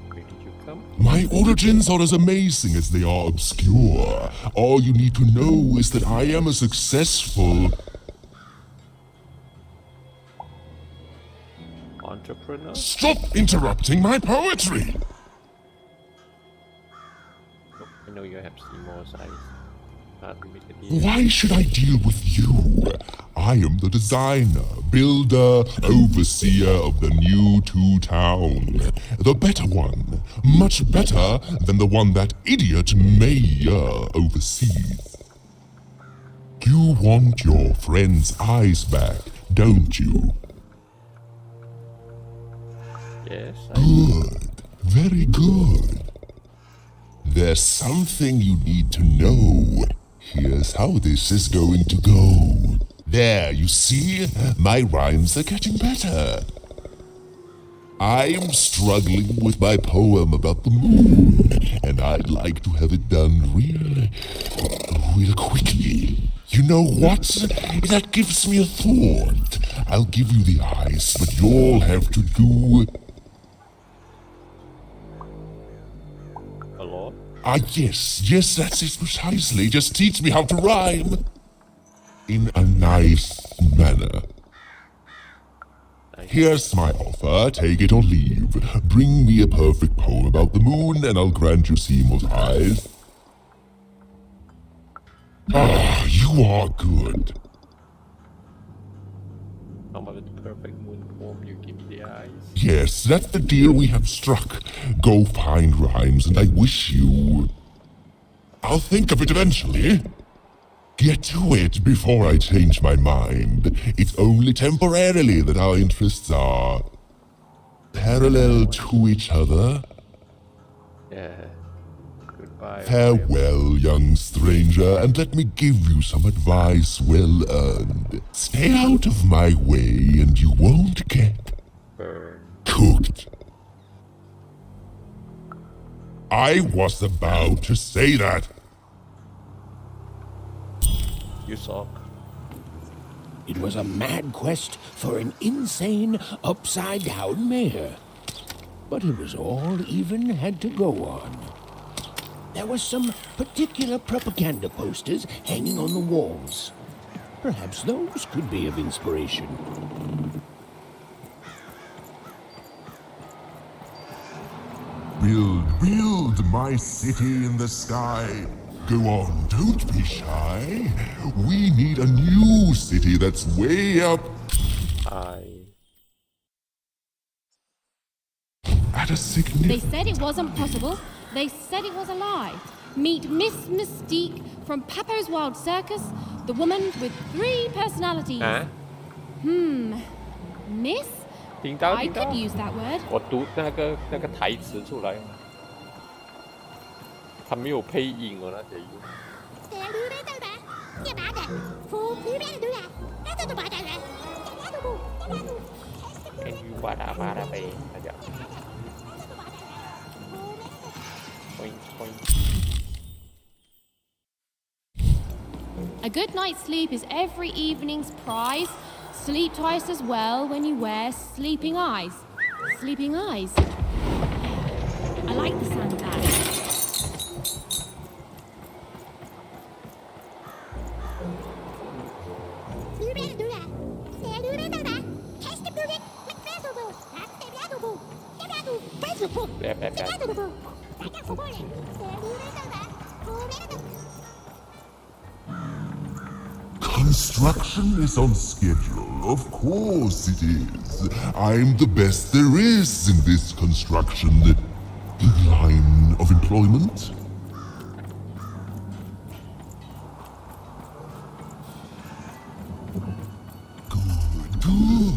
Where did you come? My origins are as amazing as they are obscure. All you need to know is that I am a successful... entrepreneur? Stop interrupting my poetry! Oh, I know you have Seymour's eyes. Why should I deal with you? I am the designer, builder, overseer of the new town. The better one. Much better than the one that idiot mayor oversees. You want your friend's eyes back, don't you? Yes. Good. Very good. There's something you need to know. Here's how this is going to go. There, you see? My rhymes are getting better. I'm struggling with my poem about the moon, and I'd like to have it done real quickly. You know what? That gives me a thought. I'll give you the eyes, but you'll have to do... A lot? Yes, that's it precisely. Just teach me how to rhyme. In a nice manner. Here's my offer, take it or leave. Bring me a perfect poem about the moon and I'll grant you Seymour's eyes. Ah, you are good. Come up with the perfect moon form, you give me the eyes. Yes, that's the deal we have struck. Go find rhymes and I wish you... I'll think of it eventually. Get to it before I change my mind. It's only temporarily that our interests are parallel to each other. Yeah. Goodbye. Farewell, young stranger, and let me give you some advice well earned. Stay out of my way and you won't get cooked. I was about to say that. You suck. It was a mad quest for an insane, upside-down mayor. But it was all even had to go on. There were some particular propaganda posters hanging on the walls. Perhaps those could be of inspiration. Build my city in the sky. Go on, don't be shy. We need a new city that's way up at a significant... They said it wasn't possible. They said it was a lie. Meet Miss Mystique from Papo's Wild Circus, the woman with 3 personalities. Miss? I could use that word. 我读那个台词出来。他没有配音哦，那些音。And you bada bay, aja. Point. A good night's sleep is every evening's prize. Sleep twice as well when you wear sleeping eyes. Sleeping eyes. I like the sound of that. Construction is on schedule. Of course it is. I'm the best there is in this construction line of employment. Good.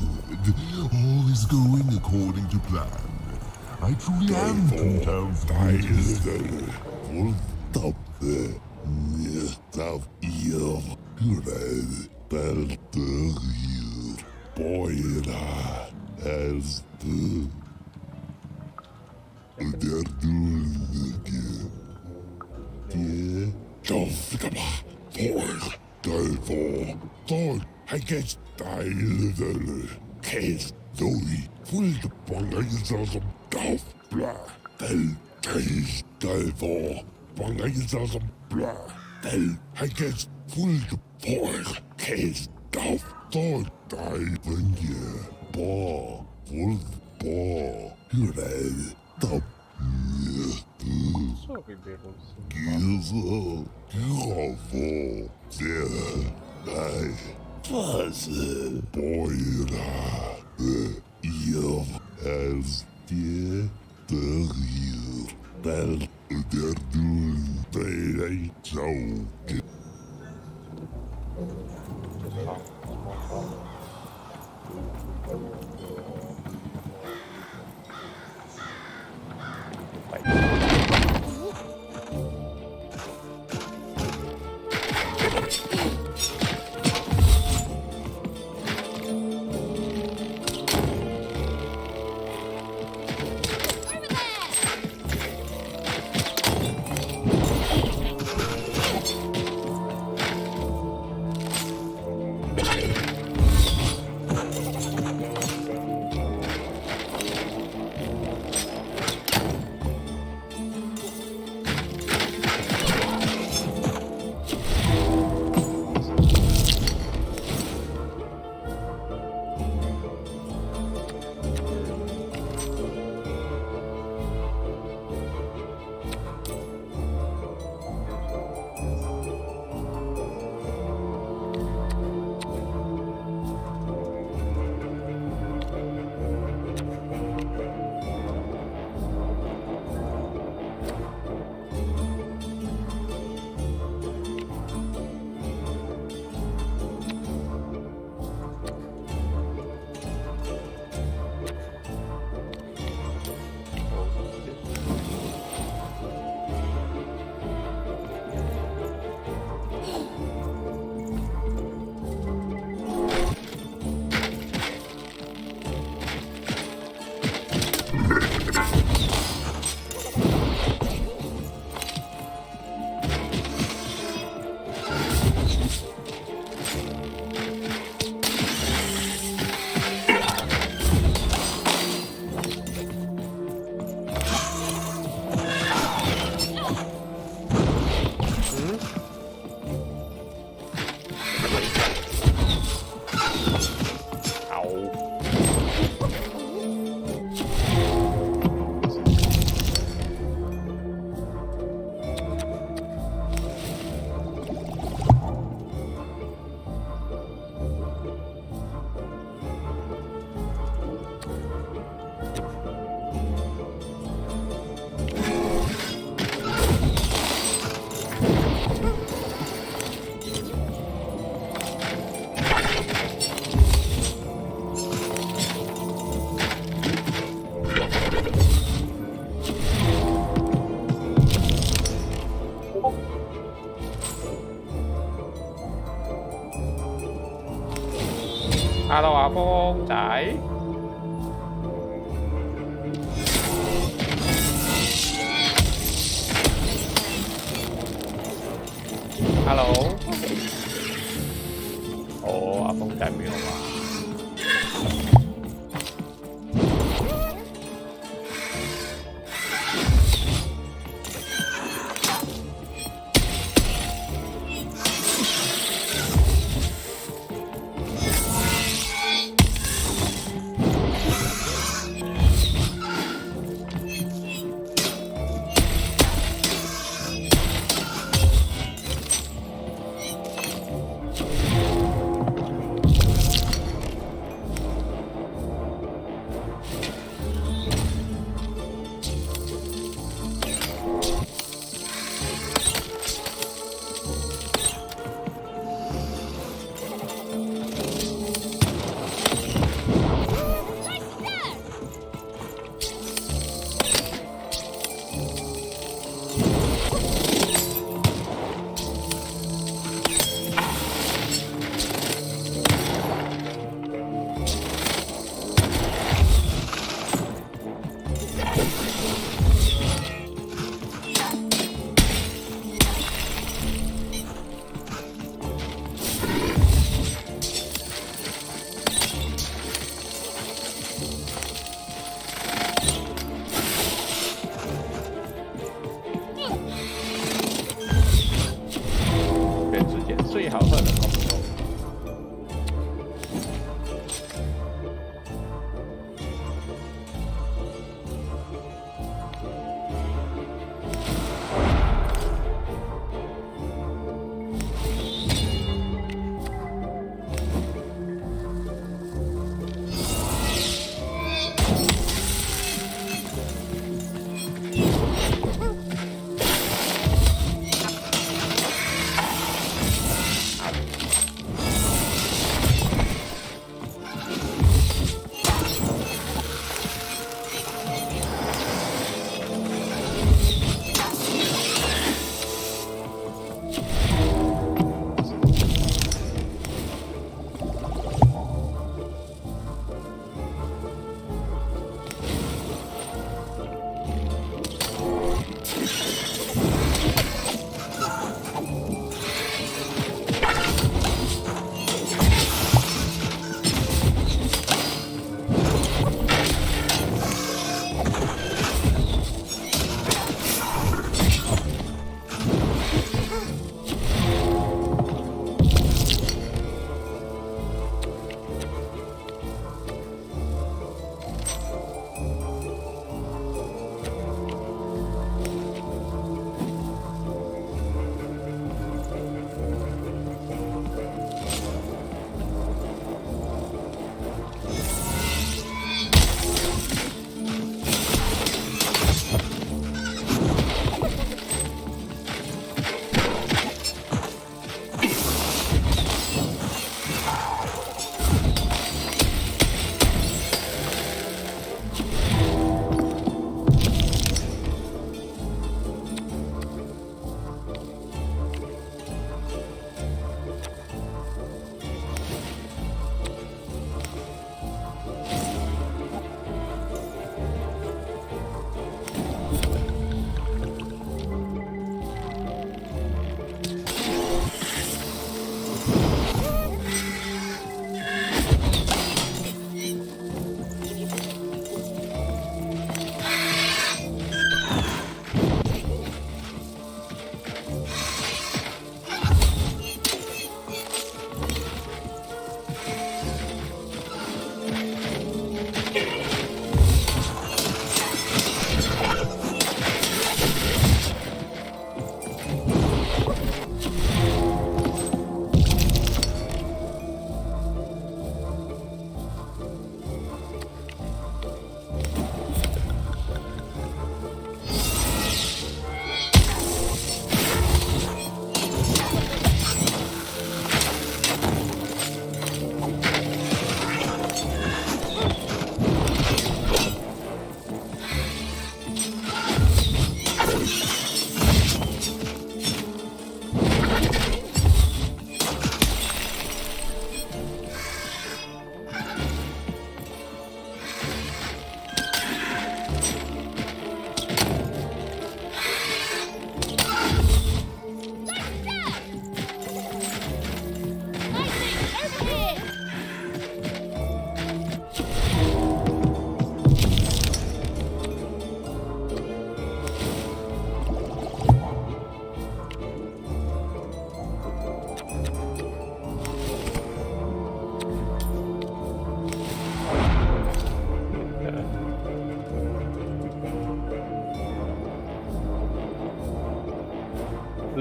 All is going according to plan. I truly am town styles. Stop the of you. Boyra as the they're doing again. Yeah. Thor, I guess the case Zoe full the bangers of golf blah. Case for bangers of blah. I guess full the boy case golf Thor died when you ball full ball. You're a top. so vi bevo Alo à Phong chạy. Alo. Ồ, à Phong chạy miệng mà.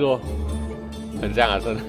作，很像啊，真的。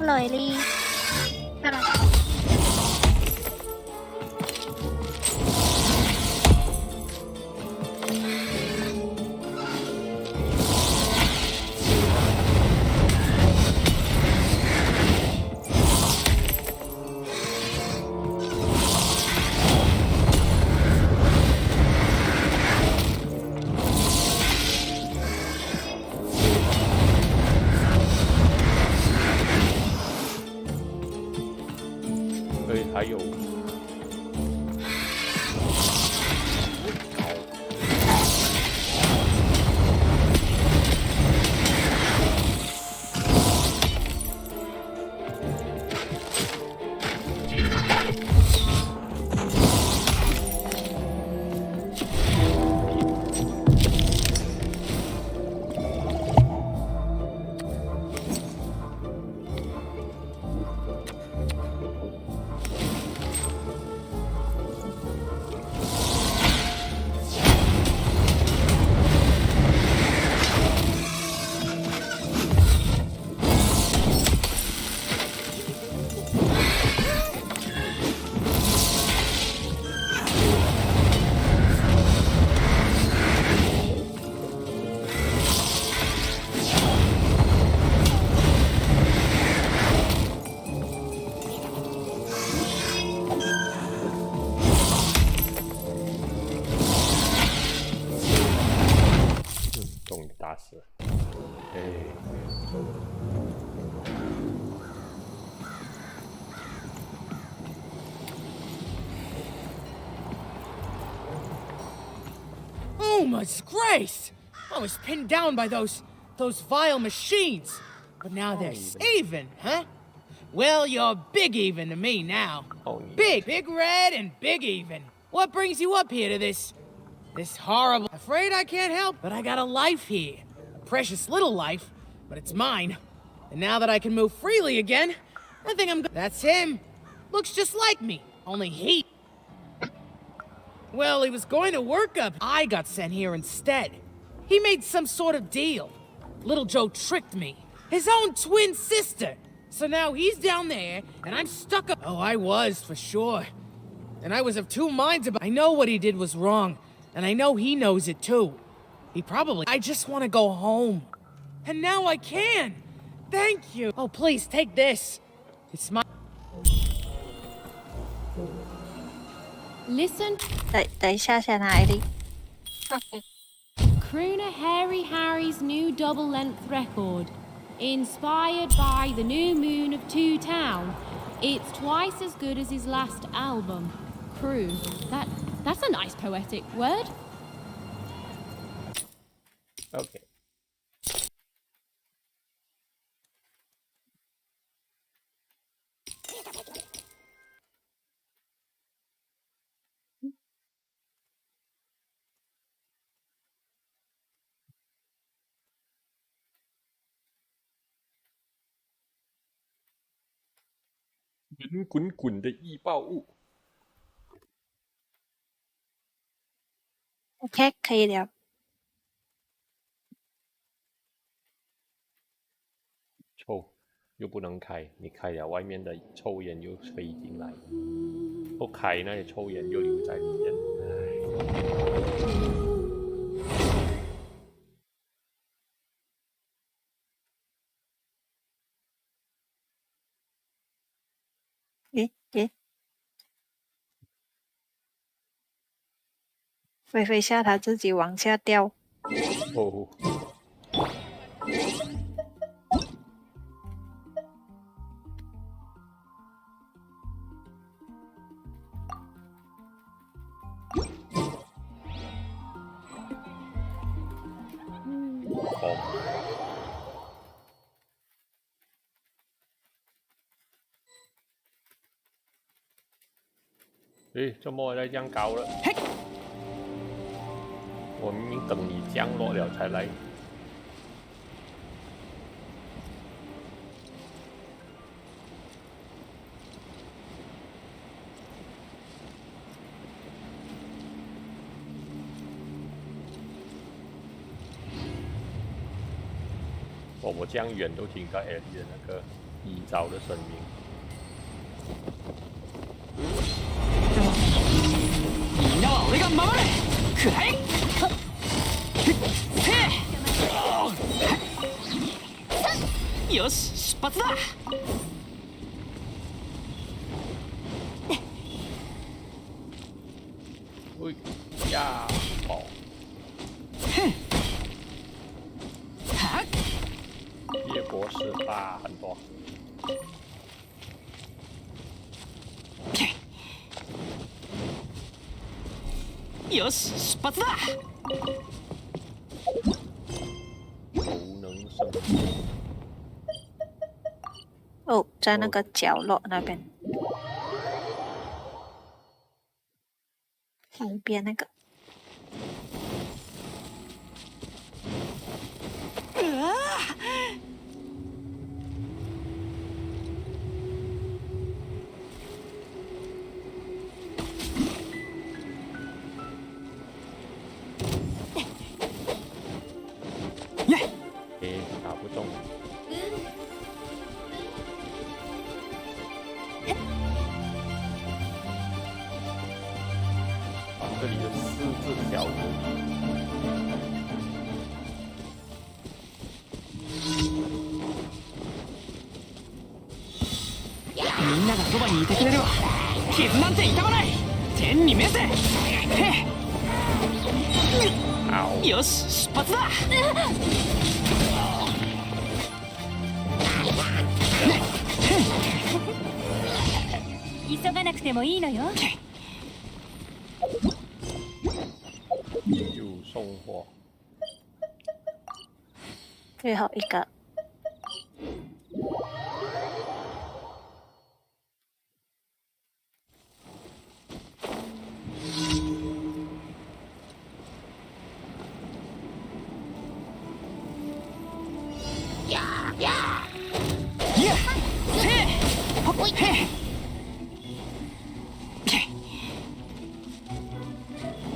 lời đi. Sao rồi? 还有。打死了，Oh my grace! I was pinned down by those vile machines. But now they're even, huh? Well, you're big even to me now. Big red and big even. What brings you up here to this horrible... Afraid I can't help, but I got a life here. A precious little life, but it's mine. And now that I can move freely again, I think I'm good. That's him. Looks just like me, only he... Well, he was going to work up. I got sent here instead. He made some sort of deal. Little Joe tricked me. His own twin sister. So now he's down there, and I'm stuck up. Oh, I was, for sure. And I was of two minds about... I know what he did was wrong, and I know he knows it too. He probably... I just want to go home. And now I can. Thank you. Oh, please, take this. It's my... Listen. Đẩy xa xe này đi. Crooner Hairy Harry's new double-length record. Inspired by the new moon of Two Town. It's twice as good as his last album. Croon. That's a nice poetic word. Okay.圆滚滚的易爆物。OK，可以聊。臭又不能开，你开了外面的臭烟又飞进来，不开那些臭烟又留在里面。诶，飞飞下他自己往下掉。哦。诶，怎么在降高了？我明明等你降落了才来。我这样远都听到艾莉的那个遗照的声音。みんなは俺が守る。くらえ。よし、出発だ。喂呀！哦。叶博士大很多。よし、出発だ。无能生。哦，在那个角落那边，海边那个。打不中。这里的四只小子。みんながそばにいてくれるわ。傷なんて痛まない。天に召せ。よし、出発だ。急がなくてもいいのよ。又送货。最后一个。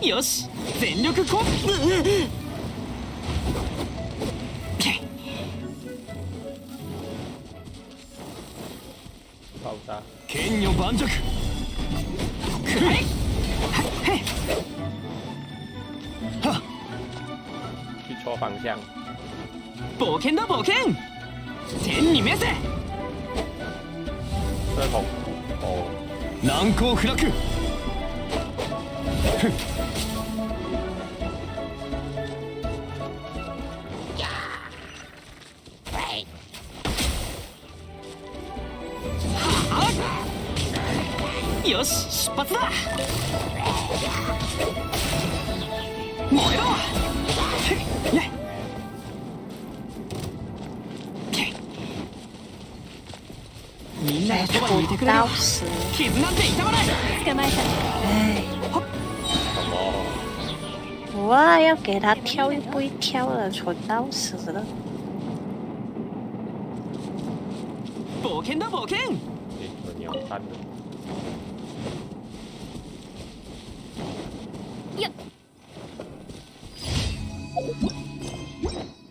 よし、全力コン爆炸！剣女盤石。くらえ。去错方向。冒険だ冒険。天に召せ。射筒。哦。難攻不落。よし、出発だ。燃えろ。みんながそばにいてくれる。傷なんて痛まない。捕まえた。哇，要给他跳一步一跳的，蠢到死了。冒険だ冒険。这鸟蛋的。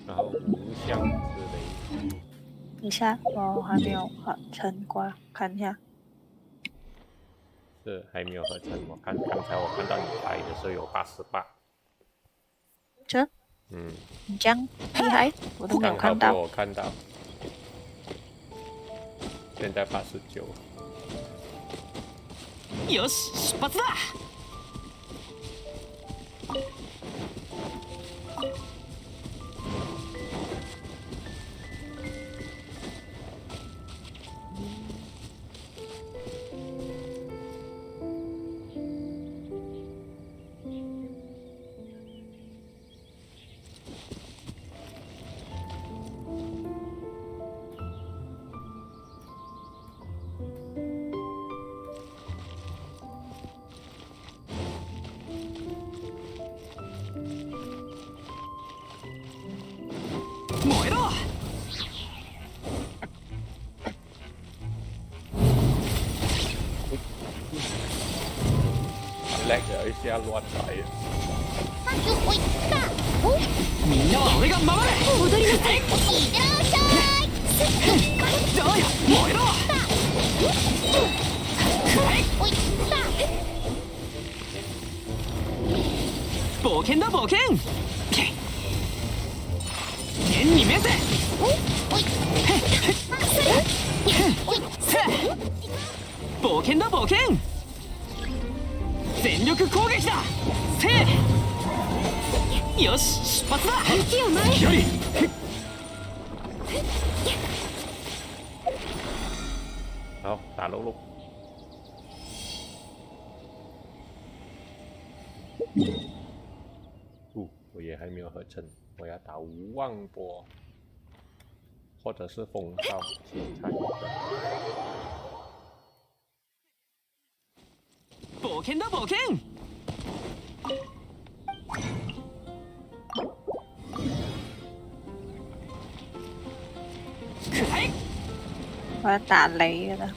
然后无相之雷。等一下，我还没有成过，看一下。是还没有合成，刚才我看到你开的时候有88。这？你这样厉害，我都没有看到。我看到，现在89。よし、出発だ。燃えろ！แรก有一下乱来。みんなは俺が守れ！踊りなさい。いってらっしゃい。どうよ、燃えろ！冒険だ冒険！天に召せ！冒険だ冒険！全力攻撃だ！せい！よし、出発だ！より！好，打喽喽。我也还没有合成，我要打无望波，或者是风暴，先看一下。冒険だ冒険！我要打雷了。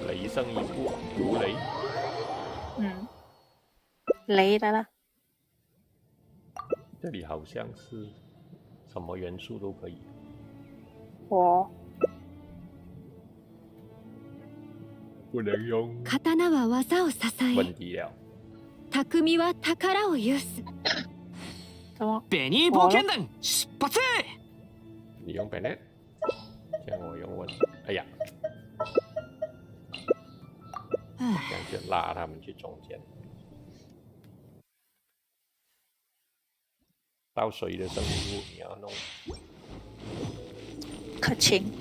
雷声一步，如雷。雷来了。这里好像是什么元素都可以。火。不能用。刀は技を支问え、题了。匠は宝を有す。ベニー冒険団出発！你用 Bennett， 这样我用问。哎呀，这样就拉他们去中间。到水的生物你要弄。可亲。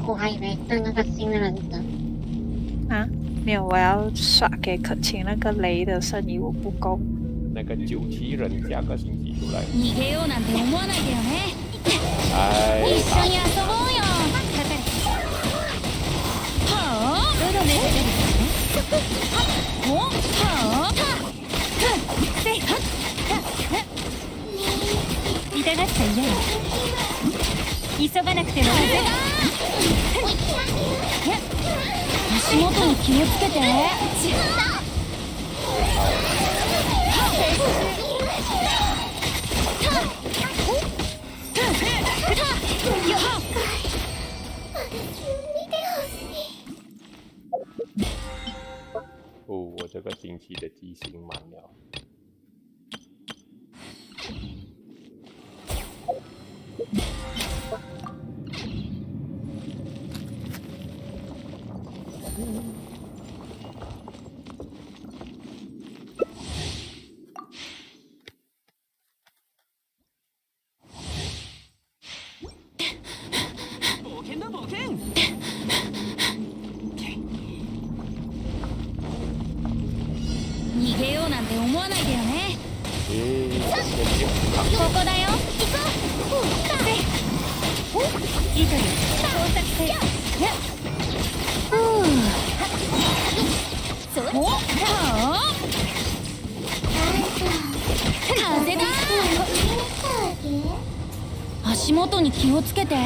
我还以为是那个新人的。啊，没有，我要刷给可亲那个雷的剩余我不够。那个97人下个星期出来。逃げようなんて思わないでよね。一緒に遊ぼうよ。はあ？どの目で出るの？はあ？せいはっ。痛がっちゃいない。急がなくても足元に気をつけて。哦，我这个星期的记性满了。逃げようなんて思わないでよね。ここだよ。行こう。糸に工作せよ。風だ。足元に気をつけて。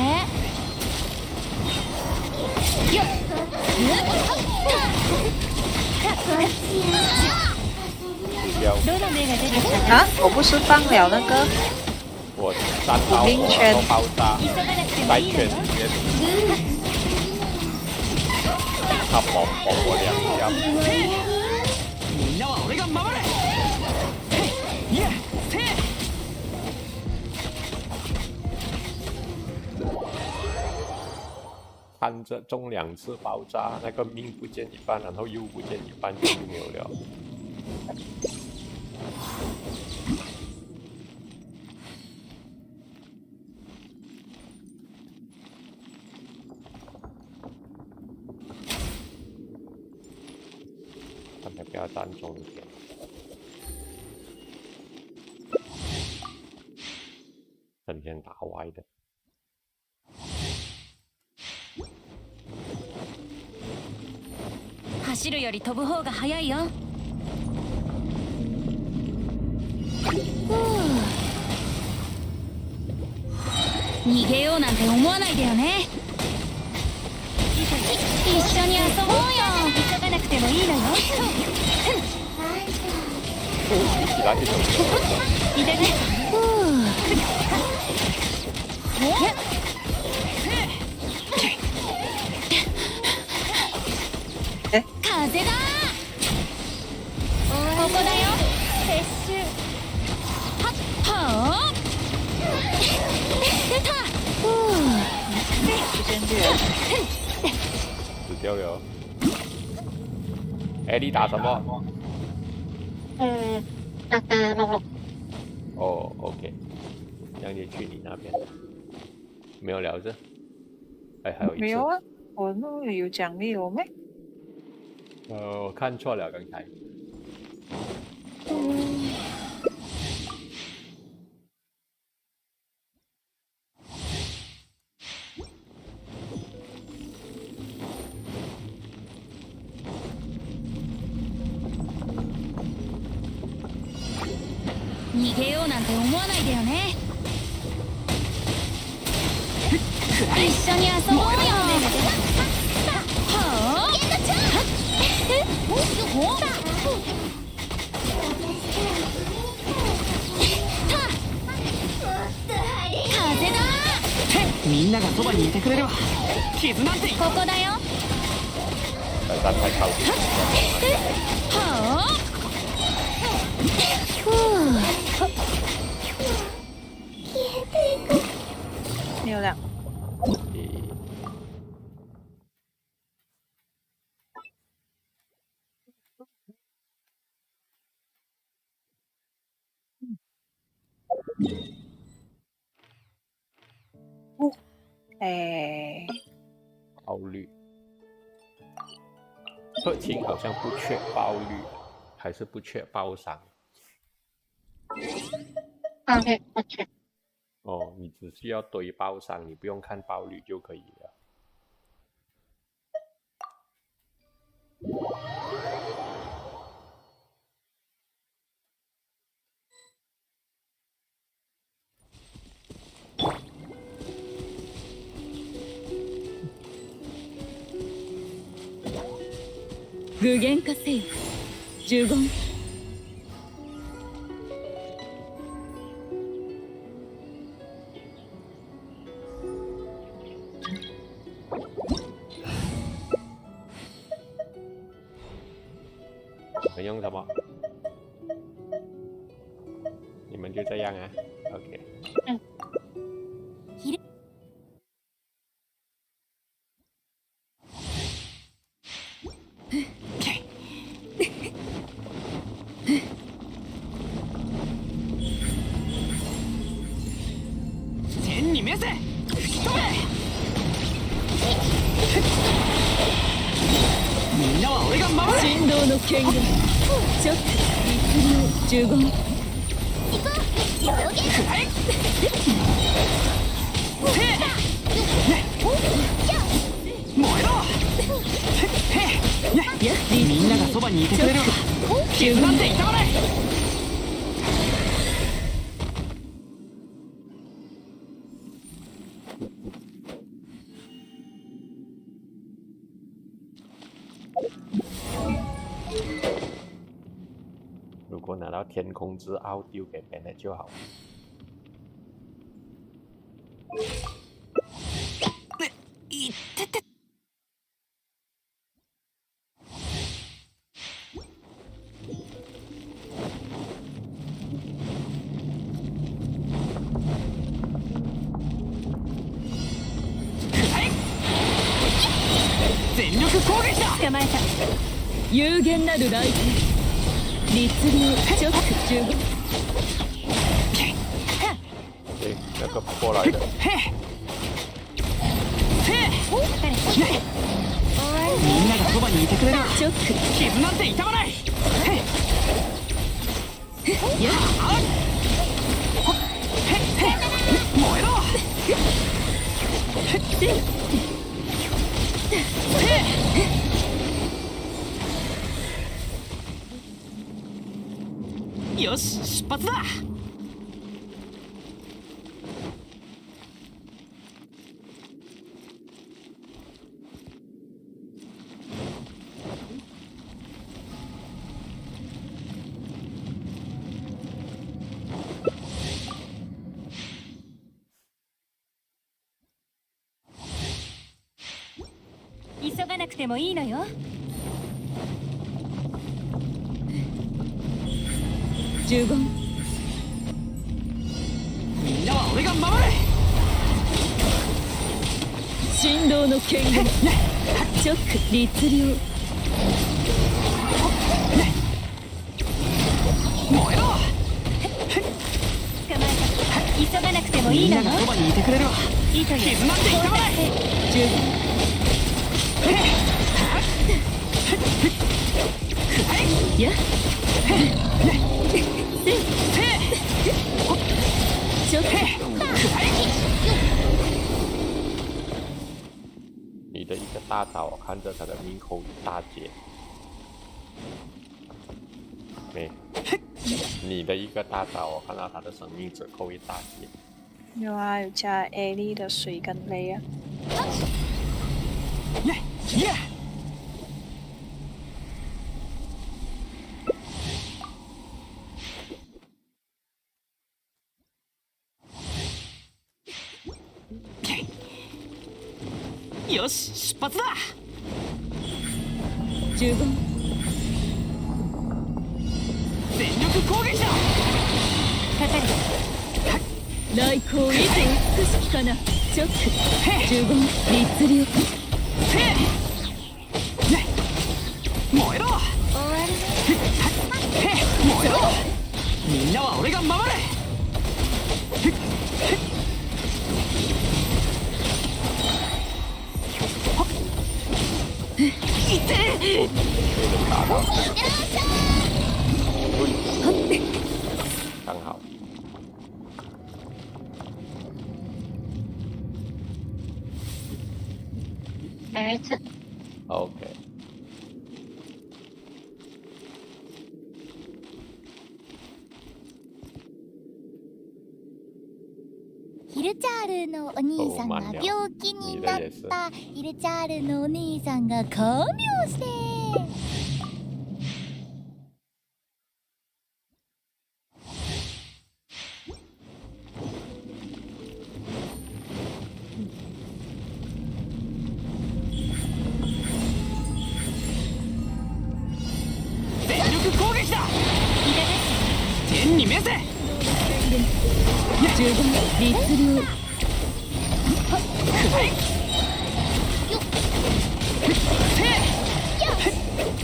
啊，我不是放了那个我3刀都爆炸，在圈里面，他bomb我2下。みんなは俺が守る。看着中2次爆炸，那个命不见一半，然后又不见一半就没有了。他们不要站中间。整天打歪的。走るより飛ぶ方が早いよ。逃げようなんて思わないでよね。一緒に遊ぼうよ。急がなくてもいいのよ。風だ。ここだよ。撤収。はっはあ。出た。死掉了。哎，你打什么？打龙。哦 ，OK， 让你去你那边。没有聊着。哎，还有一次。没有啊，我那里有奖励我没？我看错了刚才。逃げようなんて思わないでよね。一緒に遊ぼうよ。はあ。風だ。みんながそばにいてくれれば傷なんて。ここだよ。はあ。漂亮。哎，爆率，客厅好像不缺爆率，还是不缺爆伤？不缺。哦，你只需要堆爆伤，你不用看爆率就可以了。具現化せよ。呪言。你用什么？你们就这样啊 ？OK。天に召せ。吹き飛べ。みんなは俺が守る。振動の剣がちょっと律令呪言。行こう。表現。はい。燃えろ。みんながそばにいてくれる。傷なんて痛まない。如果拿到天空之奥丢给 Bennett 就好。いってて。全力攻撃だ。捕まえた。有限なる雷霆。律流チョック15。那个过来的。みんながそばにいてくれる。傷なんて痛まない。燃えろ。よし、出発だ。急がなくてもいいのよ。15。みんなは俺が守れ。振動の剣豪チョック律流。燃えろ。捕まえた。急がなくてもいいのよ。みんながそばにいてくれるわ。傷なんて痛まない。15。や你的一个大招，我看着他的命口一大截。没，你的一个大招，我看到他的生命折扣一大截。有啊，有加 A 粒的水跟雷啊。よし、出発だ。15。全力攻撃だ。かかる。雷光以上美しきかな。チョック15。律流。燃えろ。終わり。燃えろ。みんなは俺が守れ。刚好。OK。ヒルチャールのお兄さんが病気になったヒルチャールのお兄さんが看病して全力攻撃だ。天に召せ。15。律流。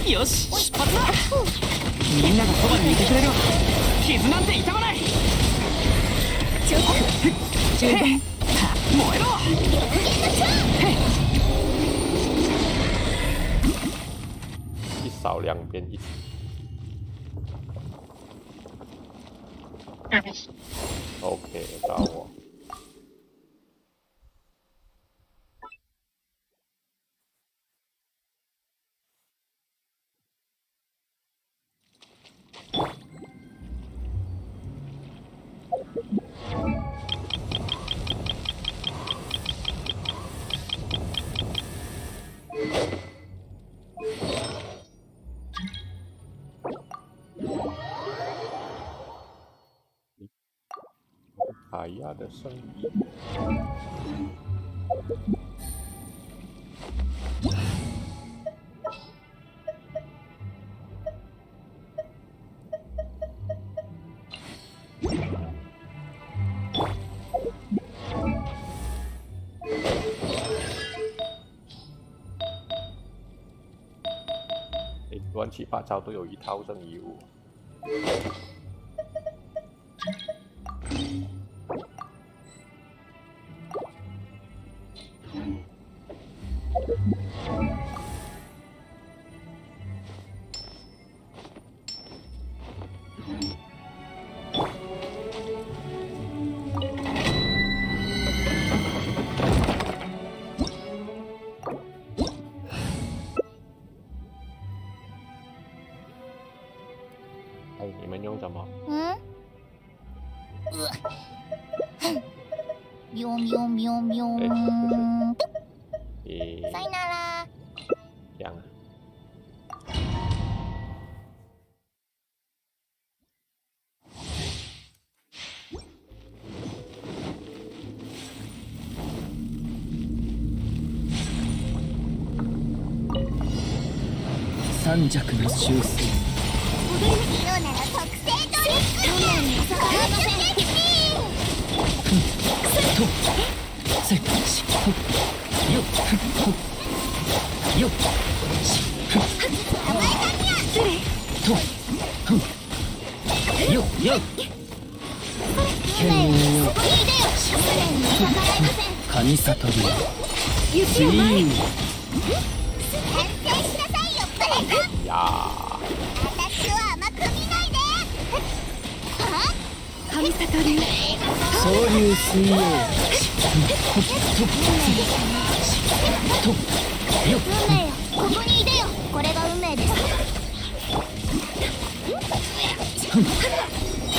よし、出発だ。みんながそばにいてくれるわ。傷なんて痛まない。チョック15。燃えろ。一扫两边一起。OK， 到我。玛利亚的圣衣。乱七八糟都有一套圣衣物。你们用什么？喵喵喵喵。さよなら。这样啊。三尺の修正。色なら特製ドリンクに空気決神悟り雪を前に反省しなさいよプレゼン。私を甘く見ないで。神悟り総流水泳運命よ、ここにいでよ。これが運命です。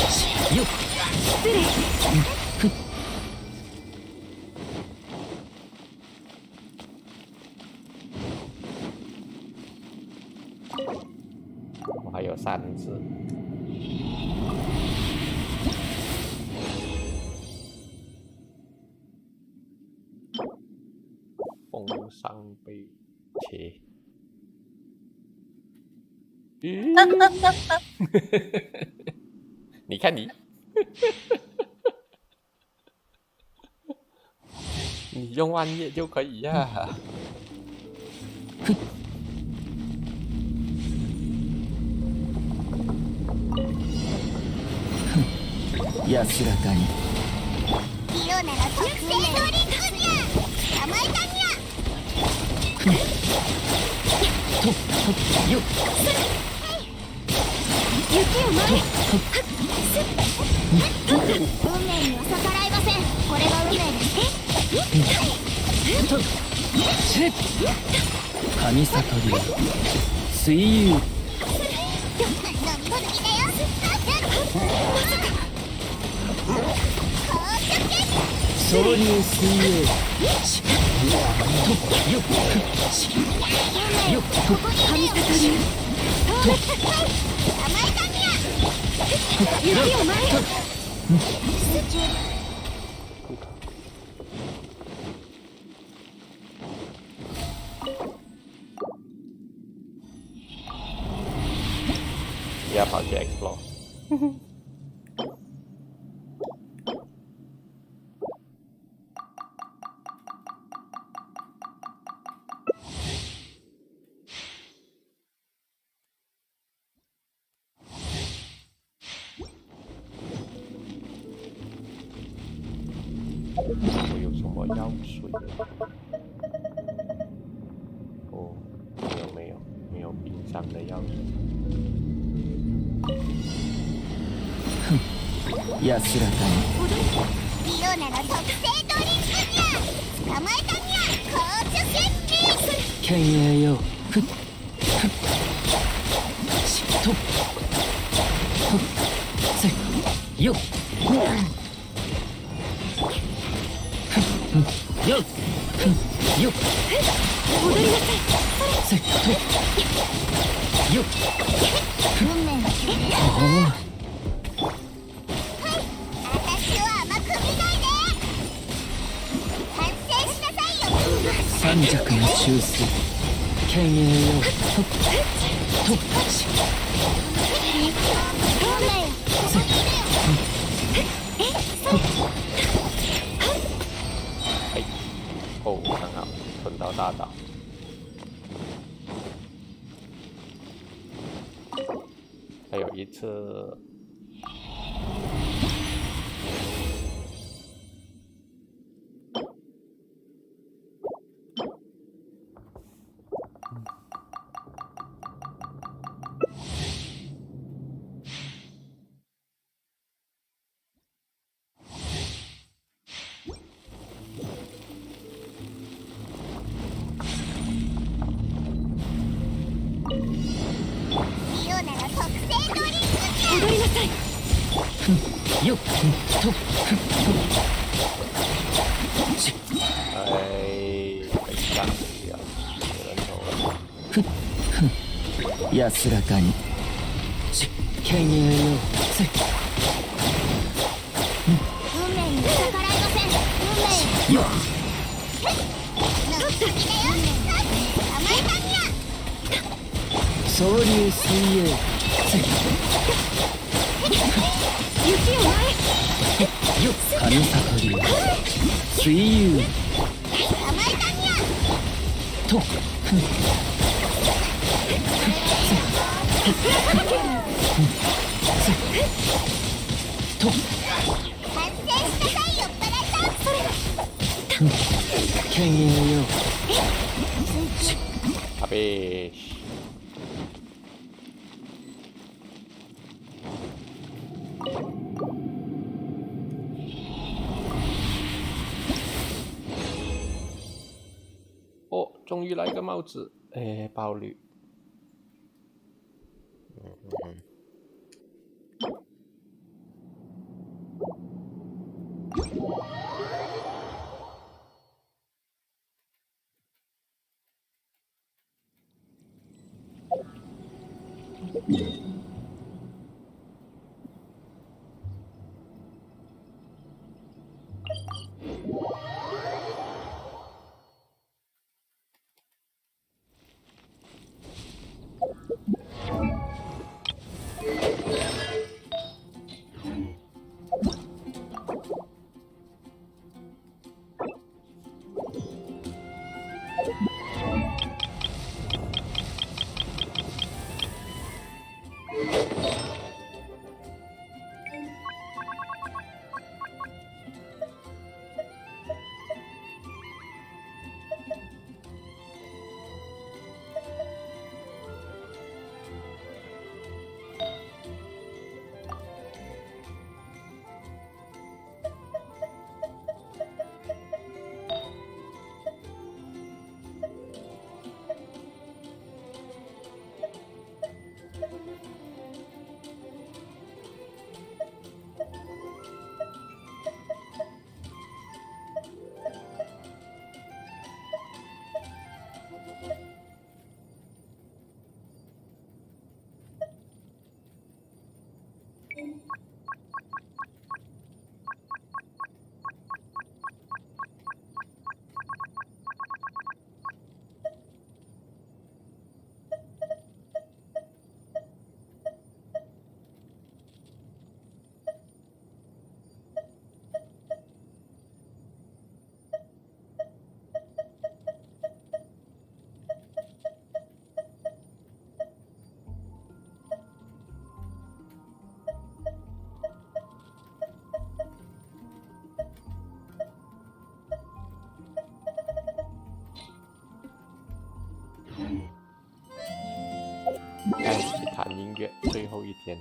失礼。我还有3只。风上被切。你看你，你用万叶就可以呀、安らかに。色なら特製ドリンクにゃ。捕まえたにゃ。雪を前に。運命には逆らえません。これが運命です。神悟り水遊総流水泳神悟り雪を前に。要跑去 explore。我有什么药水？哦，没有冰箱的药水。安らかに。色なら特製ドリンクにゃ。捕まえたにゃ。紅茶セッティ。犬猿よよっよっよっ踊りなさい。よっ運命の決定。私を甘く見ないで。盤石の中枢権威よ哎，哦，刚好吞到大岛。还有一次。安らかに権威よ運命に逆らいません。運命よの先だよ。甘えたにゃ総流水泳雪よ神里流水遊甘えたにゃとと反省しなさいよバラさん。権威よhabis哦，终于来个帽子，哎，鲍绿。开始弹音乐，最后一天。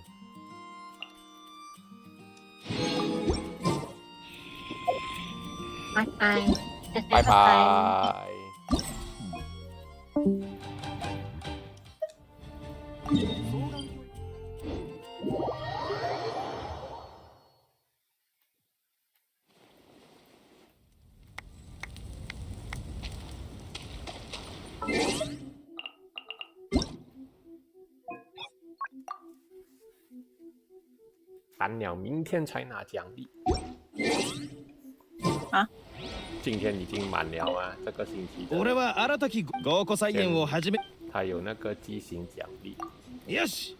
拜拜，拜拜。蓝鸟明天才拿奖励。啊？今天已经满了啊，这个星期的。俺は新たき豪華菜園を始め。他有那个畸形奖励。よし。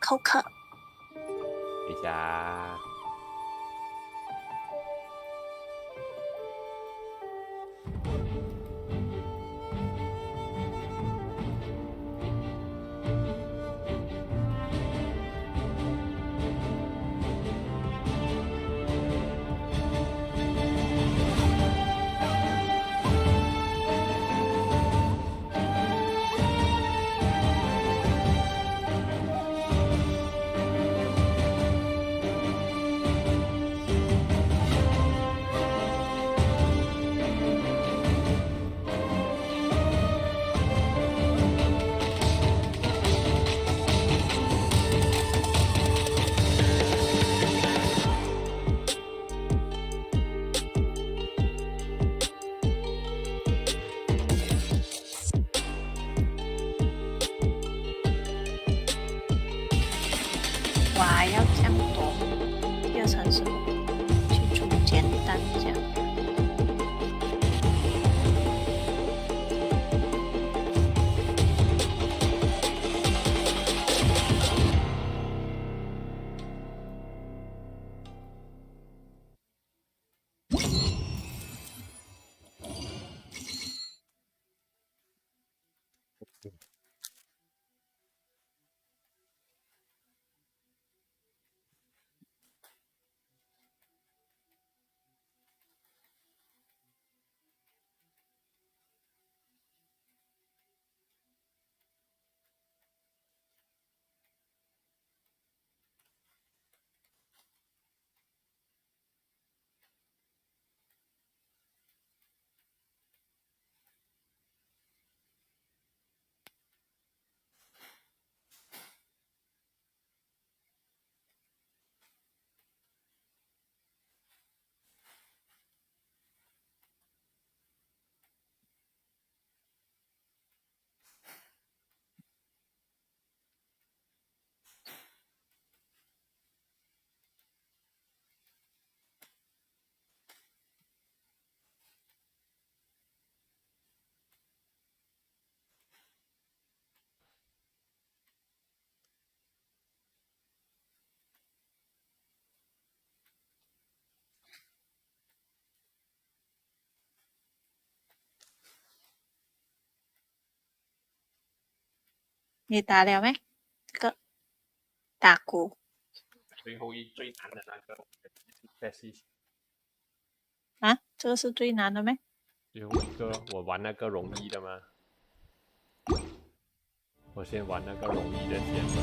口渴。等一下。哇，要这样多，变成什么？去煮简单这样。你打了没？这个打鼓。最后最难的那个，再试。啊，这个是最难的没？最后一个，我玩那个容易的吗？我先玩那个容易的先吧。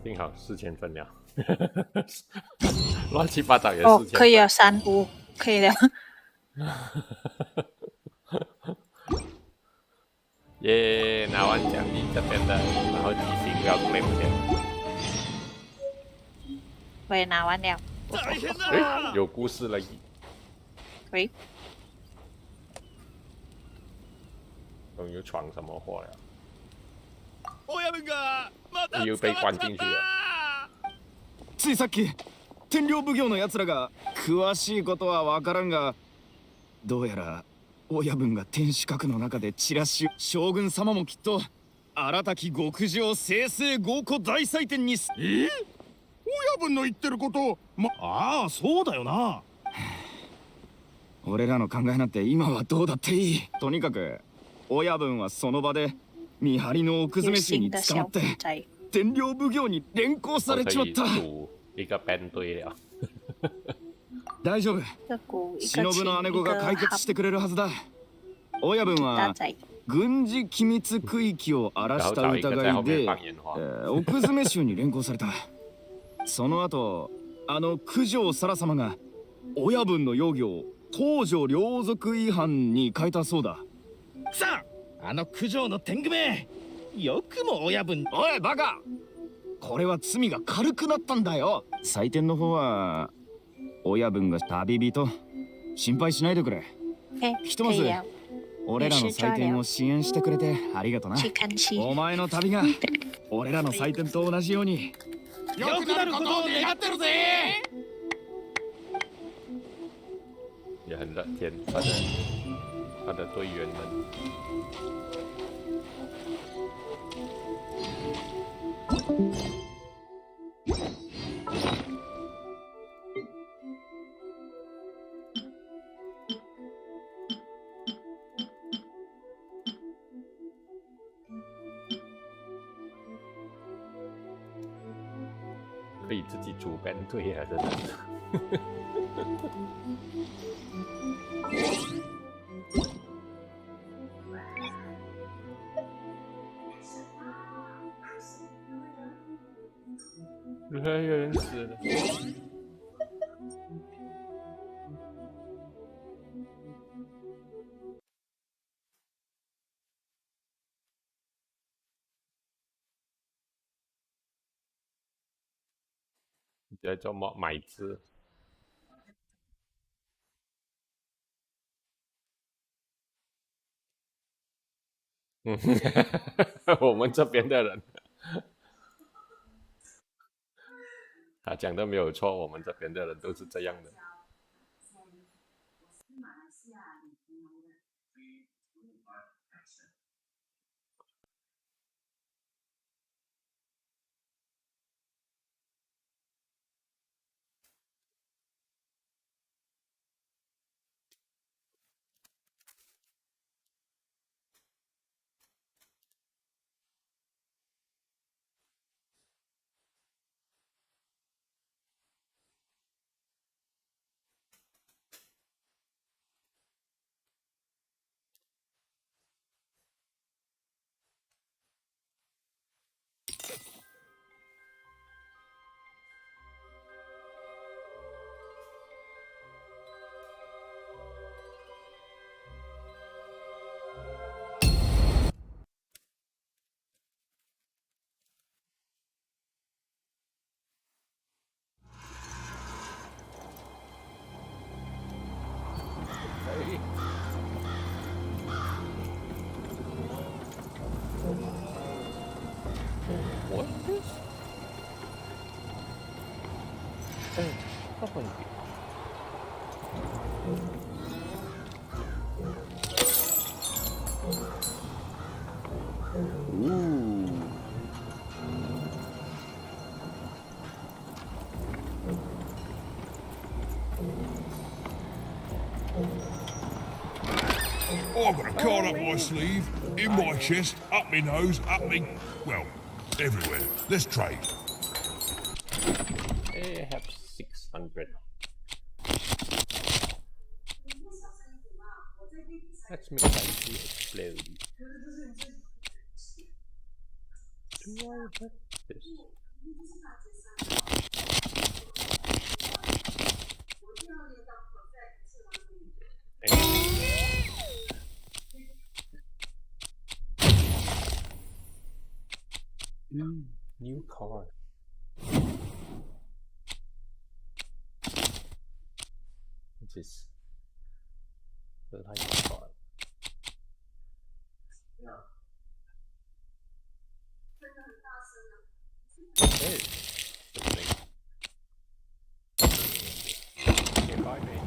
幸好4000分了，乱七八糟也4000分。哦，可以了，35可以了。耶，拿完奖励这边的，然后提醒不要 claim 先。我也拿完了。哎，有故事了。喂。终于闯什么祸了？又被关进去了。ついさっき天領奉行の奴らが詳しいことは分からんが、どうやら親分が天守閣の中でチラシを、将軍様もきっと新たき極上清々豪華大祭典に親分の言ってることああそうだよな。俺らの考えなんて今はどうだっていい。とにかく親分はその場で見張りの奥詰め衆に捕まって天領奉行に連行されちまった。大丈夫。忍の姉子が解決してくれるはずだ。親分は軍事機密区域を荒らした疑いで奥詰め衆に連行された。その後あの九条沙羅様が親分の容疑を公序良俗違反に変えたそうだ。さあ、あの九条の天狗め、よくも親分。おいバカ、これは罪が軽くなったんだよ。採点の方は親分が旅人、心配しないでくれ。ひとまず俺らの採点を支援してくれてありがとな。お前の旅が俺らの採点と同じように良くなることを願ってるぜ。也很乐天，他的队员们。可以自己组班队啊，真的。越来越人死了。这叫么买字？嗯，我们这边的人，他讲的没有错，我们这边的人都是这样的。What is this? Apa ini? I've got a card up my sleeve, in my chest, up my nose, up me... well, everywhere. Let's trade. I have 600. Let's make it explode. Do I have this? New card. Which is the light card. Hey, okay, bye, mate.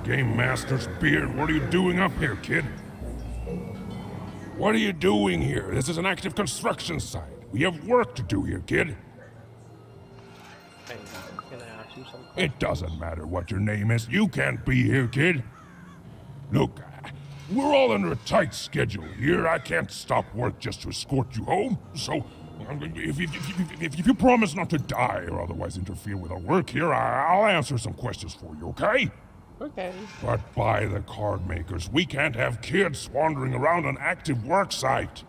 Game Master's beard, what are you doing up here, kid? What are you doing here? This is an active construction site. We have work to do here, kid. Hey, can I ask you something? It doesn't matter what your name is. You can't be here, kid. Look, we're all under a tight schedule here. I can't stop work just to escort you home. So, if you promise not to die or otherwise interfere with our work here, I'll answer some questions for you, okay? Okay. But by the card makers, we can't have kids wandering around an active work site.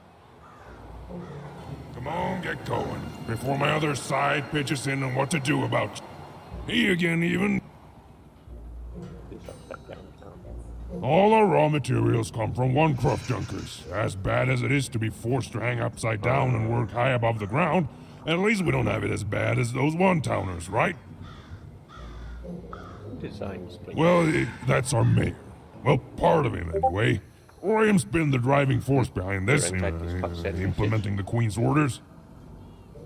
Come on, get going, before my other side pitches in on what to do about it. He again, even. All our raw materials come from one craft dunkers. As bad as it is to be forced to hang upside down and work high above the ground, at least we don't have it as bad as those one-towners, right? Well, that's our mayor. Well, part of him, anyway. Royham's been the driving force behind this, implementing the Queen's orders.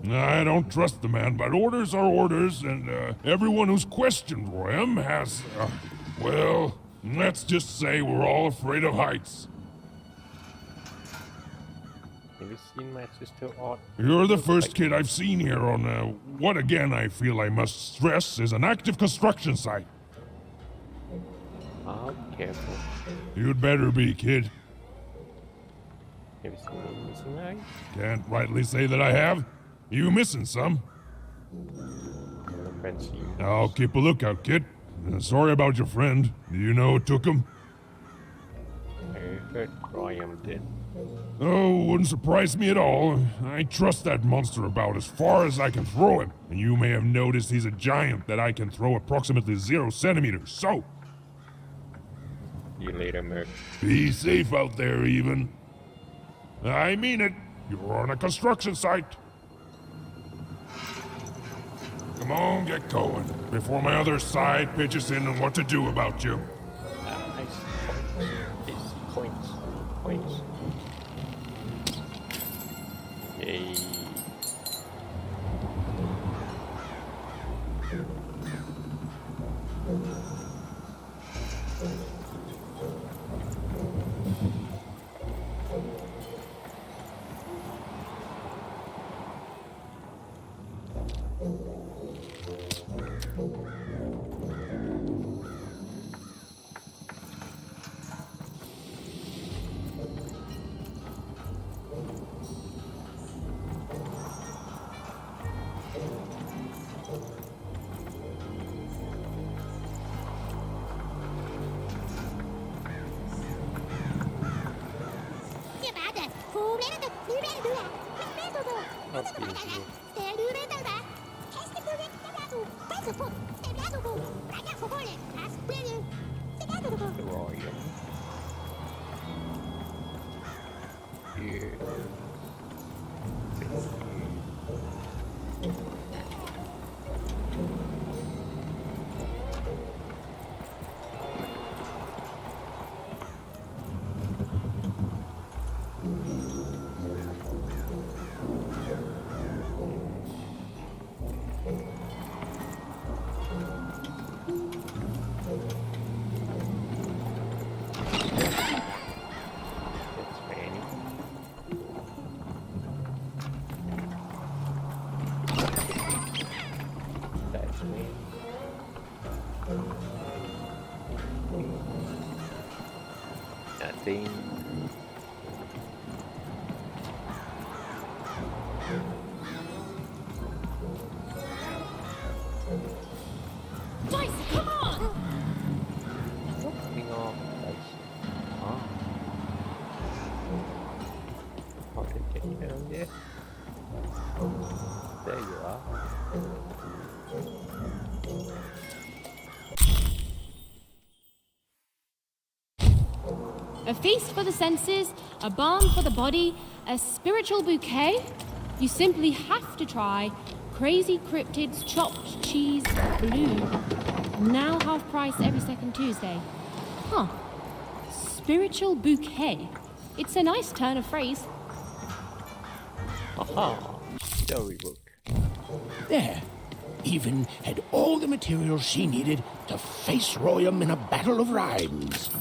I don't trust the man, but orders are orders, and everyone who's questioned Royham has, well, let's just say we're all afraid of heights. Have you seen my sister Odd? You're the first kid I've seen here on what again I feel I must stress is an active construction site. Oh, careful. You'd better be, kid. Have you seen me missing eye? Can't rightly say that I have. You missing some? I'll keep a lookout, kid. Sorry about your friend. Do you know who took him? I heard Royham did. Oh, wouldn't surprise me at all. I trust that monster about as far as I can throw him. And you may have noticed he's a giant that I can throw approximately 0 centimeters, so... You later, Merc. Be safe out there, even. I mean it. You're on a construction site. Come on, get going, before my other side pitches in on what to do about you. Nice points. Points. Yay. Nothing. Dice, come on! Coming off. Dice. How did get you down there? There you are. A feast for the senses, a balm for the body, a spiritual bouquet? You simply have to try Crazy Cryptid's Chopped Cheese Blue. Now half price every second Tuesday. Huh. Spiritual bouquet. It's a nice turn of phrase. Aha. Story book. There. Even had all the materials she needed to face Royam in a battle of rhymes.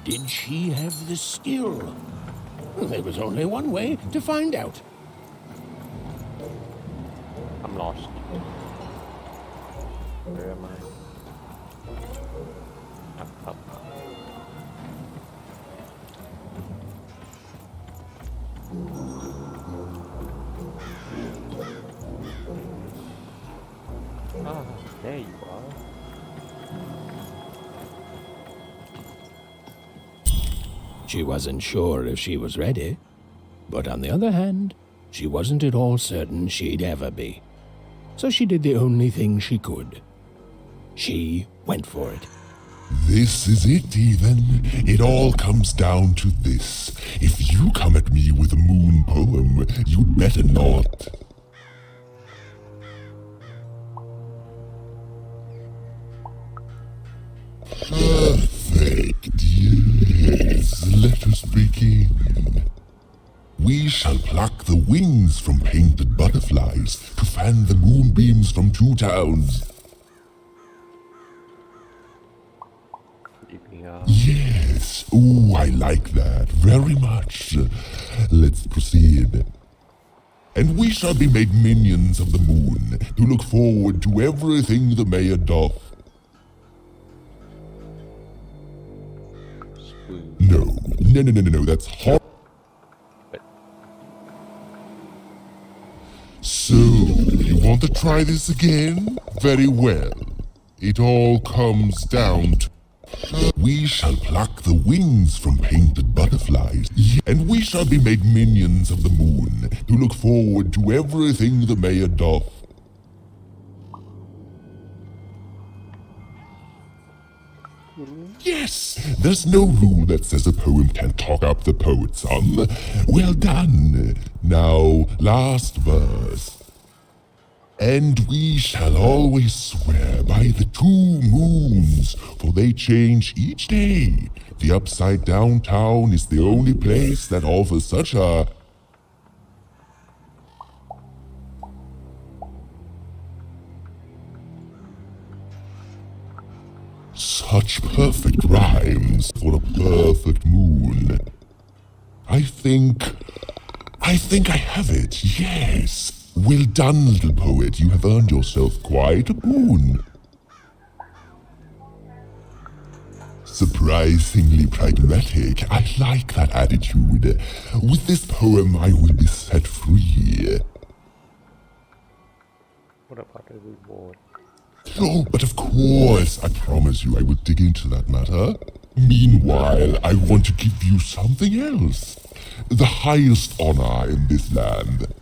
Did she have the skill? There was only one way to find out. I'm lost. Where am I? Up. Ah, there you are. She wasn't sure if she was ready, but on the other hand, she wasn't at all certain she'd ever be. So she did the only thing she could. She went for it. This is it, even. It all comes down to this. If you come at me with a moon poem, you'd better not. Perfect, yes. Let us begin. We shall pluck the wings from painted butterflies to fan the moonbeams from 2 towns. Yes, ooh, I like that very much. Let's proceed. And we shall be made minions of the moon to look forward to everything the mayor doth. No, that's hard. So, you want to try this again? Very well. It all comes down to... We shall pluck the wings from painted butterflies, and we shall be made minions of the moon to look forward to everything the mayor doth. Yes! There's no rule that says a poem can't talk up the poet, son. Well done. Now, last verse. And we shall always swear by the 2 moons, for they change each day. The upside down town is the only place that offers such a... Such perfect rhymes for a perfect moon. I think I have it, yes. Well done, little poet. You have earned yourself quite a boon. Surprisingly pragmatic. I like that attitude. With this poem, I will be set free. What about the reward? Oh, but of course, I promise you I will dig into that matter. Meanwhile, I want to give you something else. The highest honor in this land.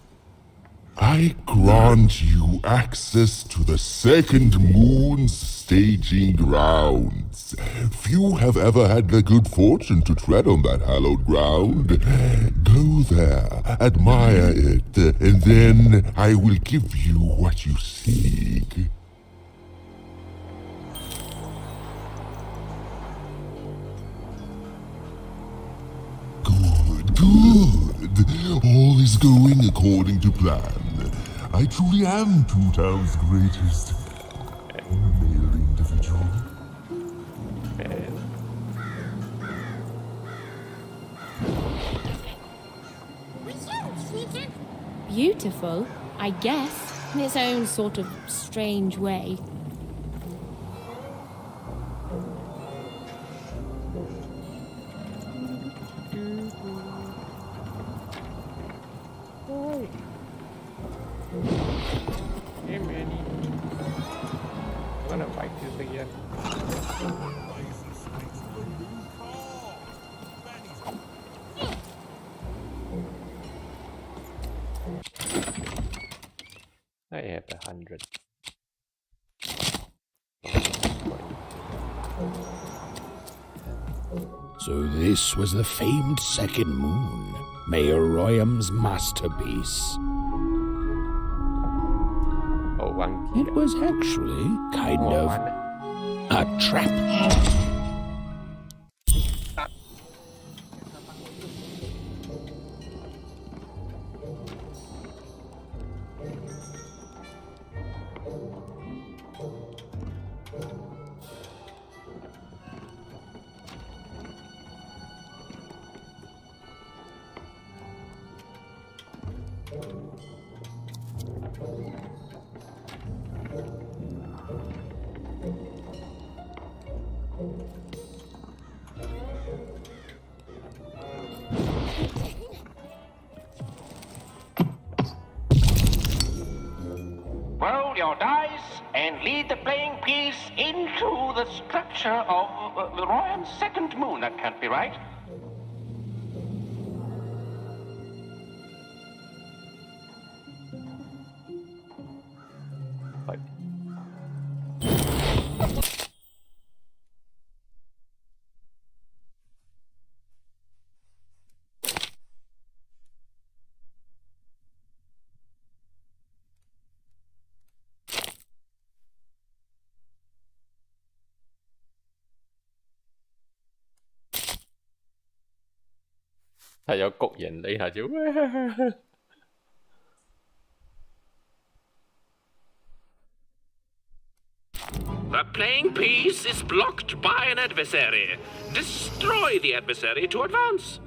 I grant you access to the second moon's staging grounds. Few have ever had the good fortune to tread on that hallowed ground. Go there, admire it, and then I will give you what you seek. Good. All is going according to plan. I truly am 2 towns' greatest male individual. Beautiful, I guess. in its own sort of strange way. Hey, Manny. I'm gonna fight this again. I have 100. So this was the famed second moon, Mayor Royam's masterpiece. Oh, one. It was actually kind of a trap. Roll your dice and lead the playing piece into the structure of the Royal second moon. That can't be right. Thầy有焗人你下少。The playing piece is blocked by an adversary. Destroy the adversary to advance.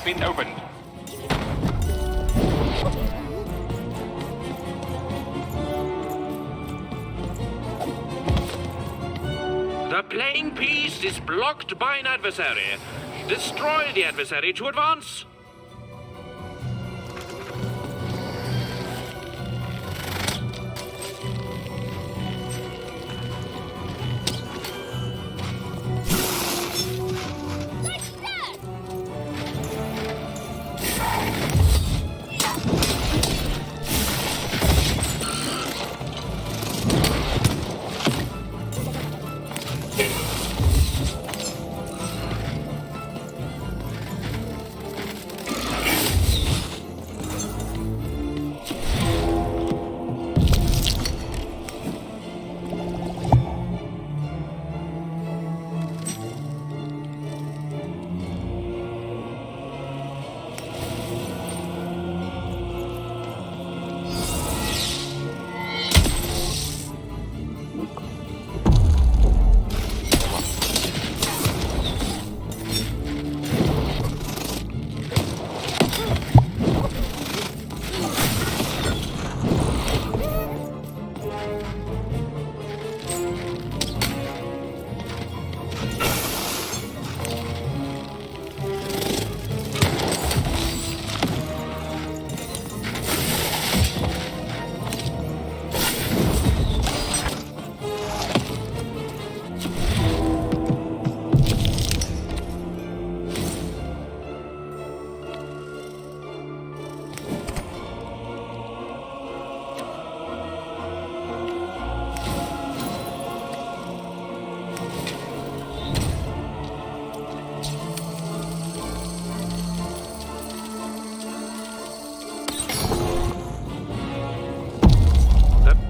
been opened. The playing piece is blocked by an adversary. Destroy the adversary to advance.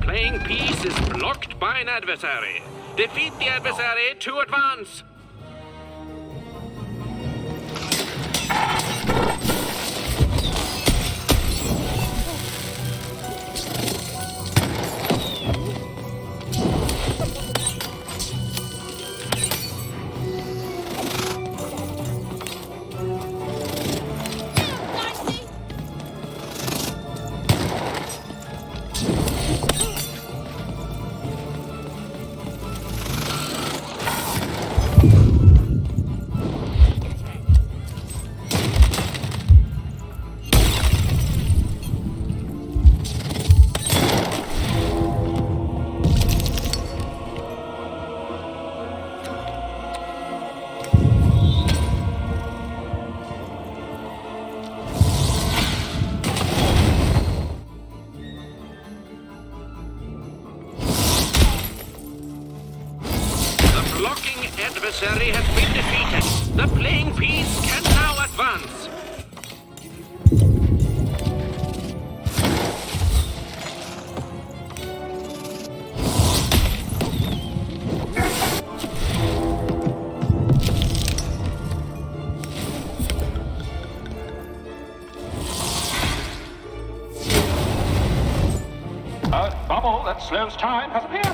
Playing piece is blocked by an adversary. Defeat the adversary to advance. Adversary has been defeated. The playing piece can now advance. A bubble that slows time has appeared.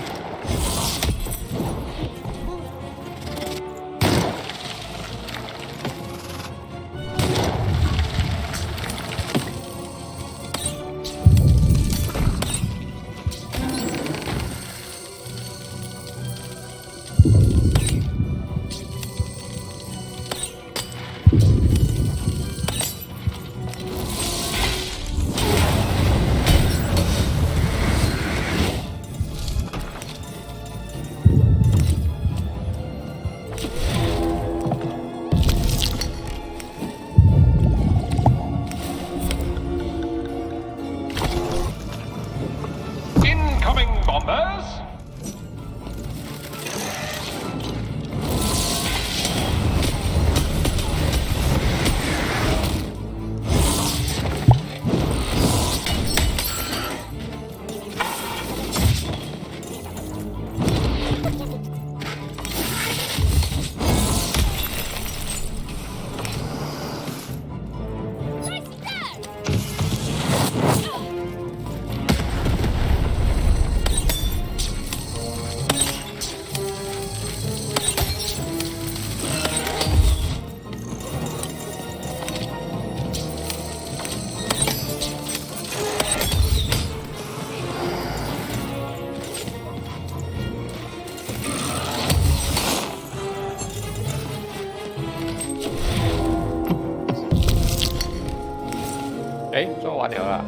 哎，做完了啊。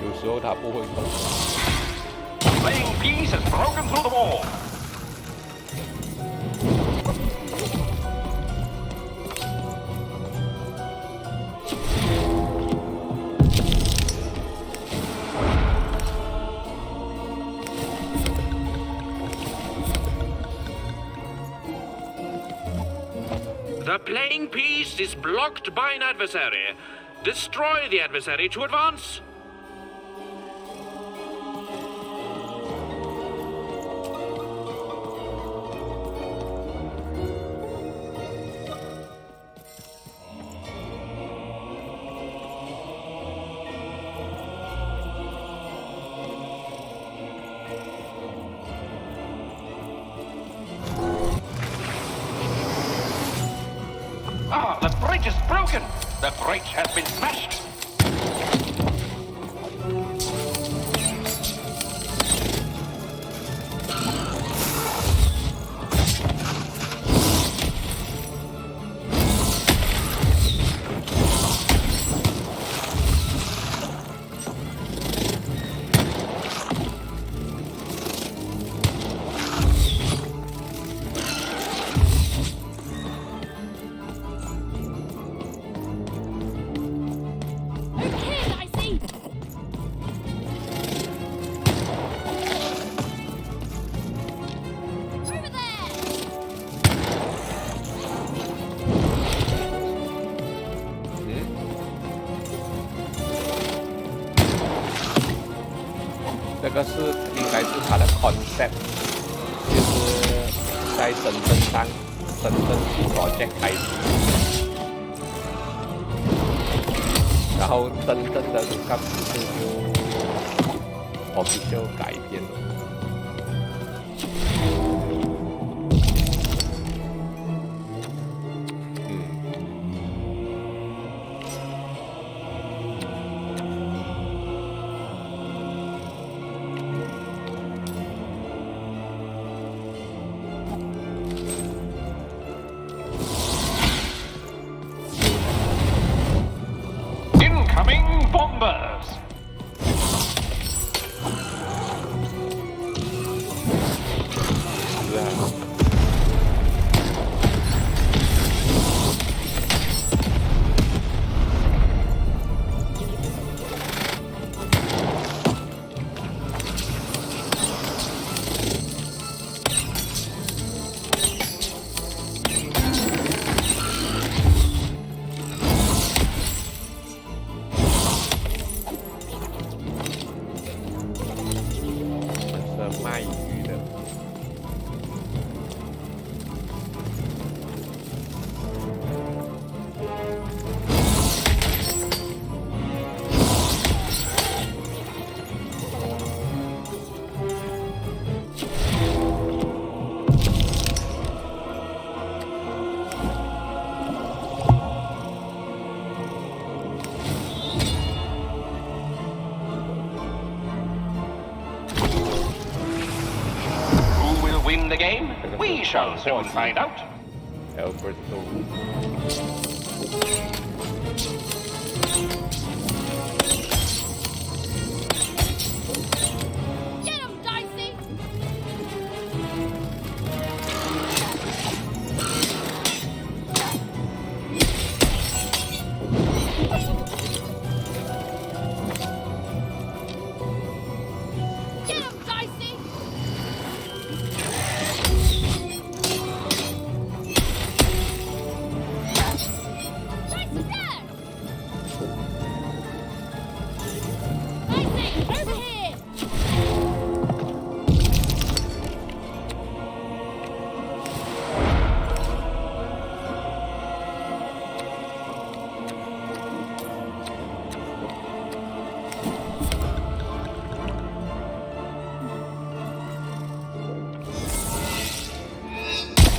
有时候它不会动。Playing piece has broken through the wall. The playing piece is blocked by an adversary. Destroy the adversary to advance. Ah, the bridge is broken. The bridge has been smashed.这个是应该是它的 concept， 就是在深圳 project 开始，然后真正的这个故事就 official 改编了。Incoming bombers! 是啊。卖鱼的。Win the game? We shall soon find out. Alberto. Get him, Dicey! Get him, Dicey!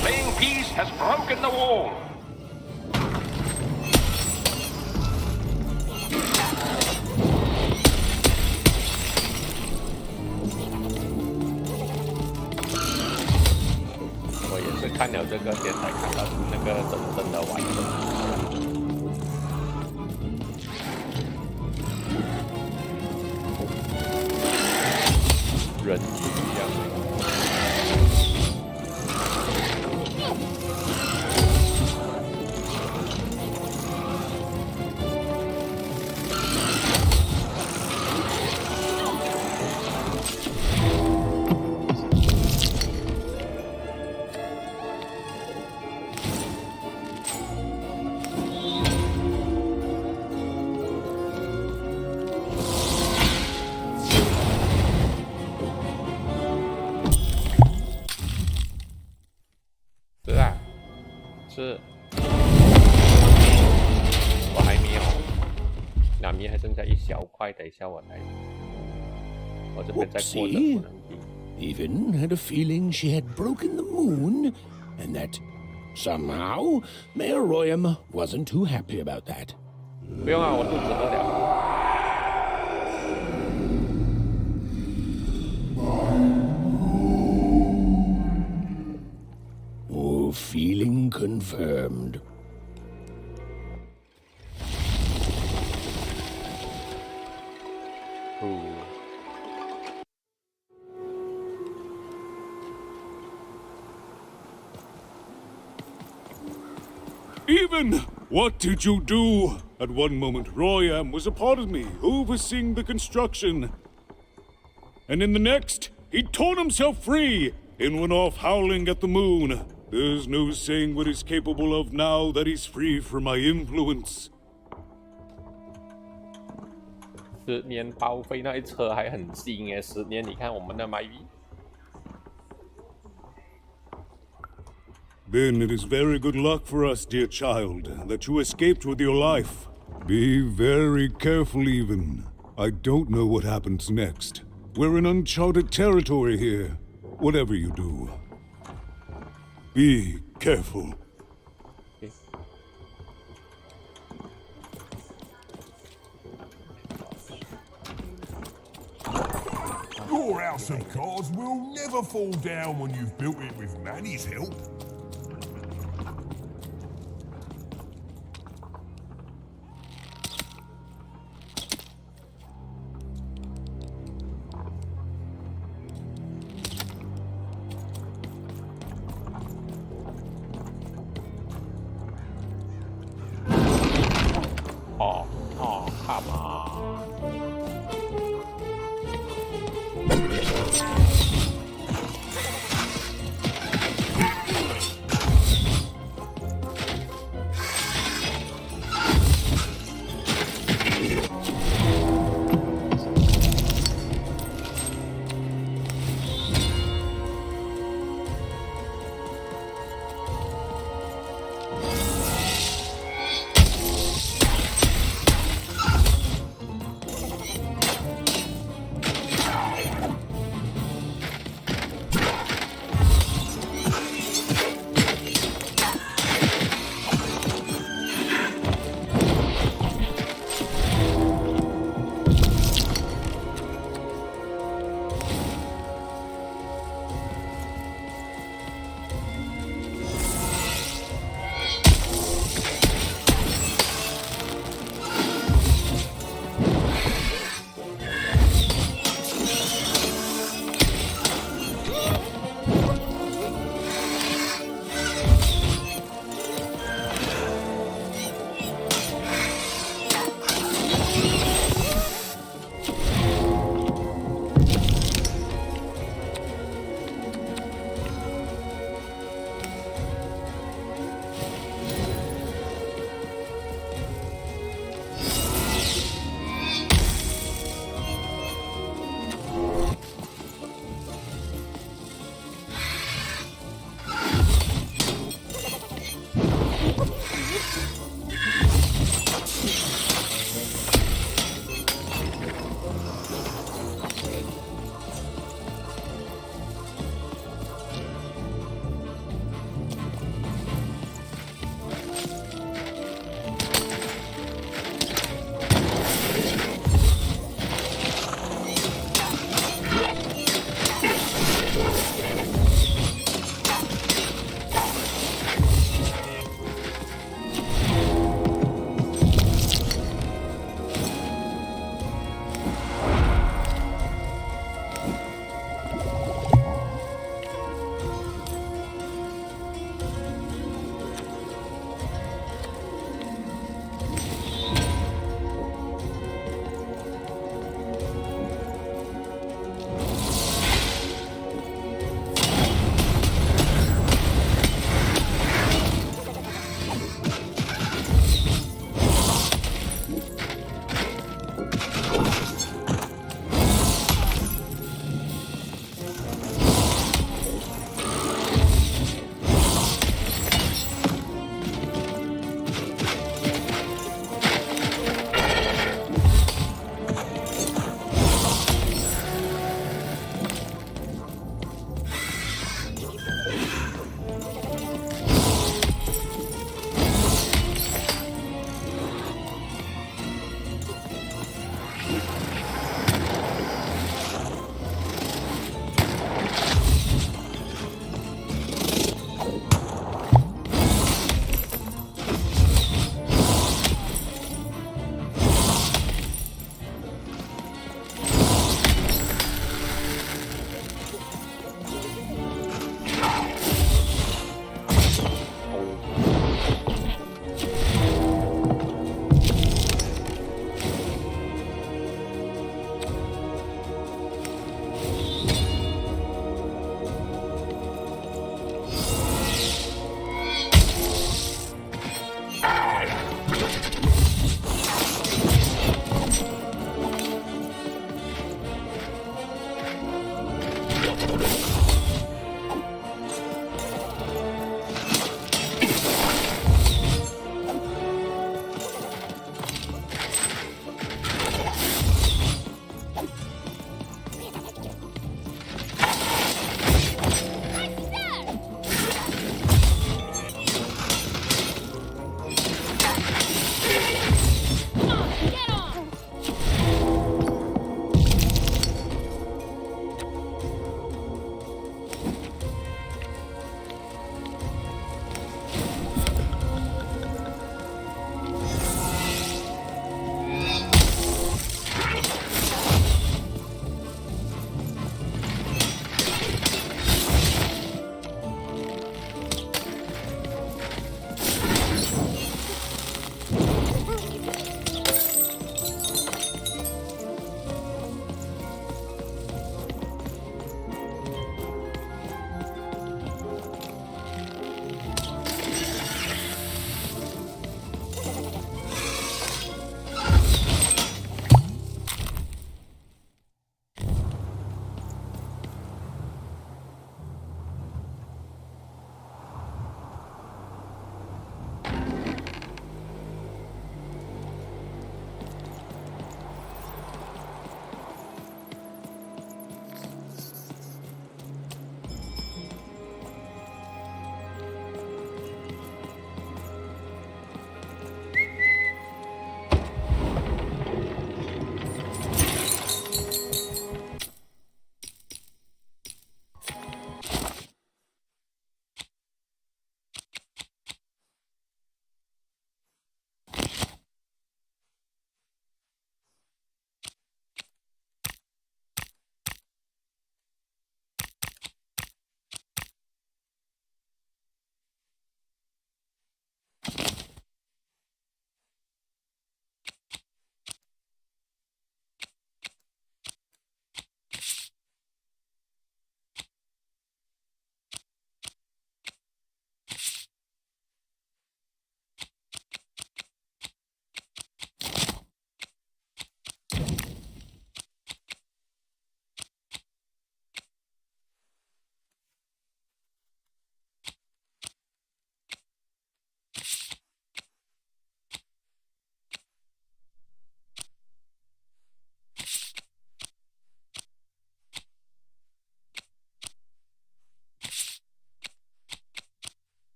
Playing piece has broken the wall. 看了这个先才看到那个真正的完整。人鱼一样的。是，我还没有，那米还剩下一小块，等一下我来。我这边再过的不能停。Even had a feeling she had broken the moon, and that somehow Mayor Royam wasn't too happy about that. 不用啊，我肚子饿了。Feeling confirmed. Even, what did you do? At one moment, Royam was a part of me, overseeing the construction. And in the next, he'd torn himself free and went off howling at the moon. There's no saying what he's capable of now that he's free from my influence. 10年报废那一车还很新耶，10年你看我们的买鱼。Then it is very good luck for us, dear child, that you escaped with your life. Be very careful, Even. I don't know what happens next. We're in uncharted territory here. Whatever you do, be careful. Your house of cards will never fall down when you've built it with Manny's help. Oh, come on.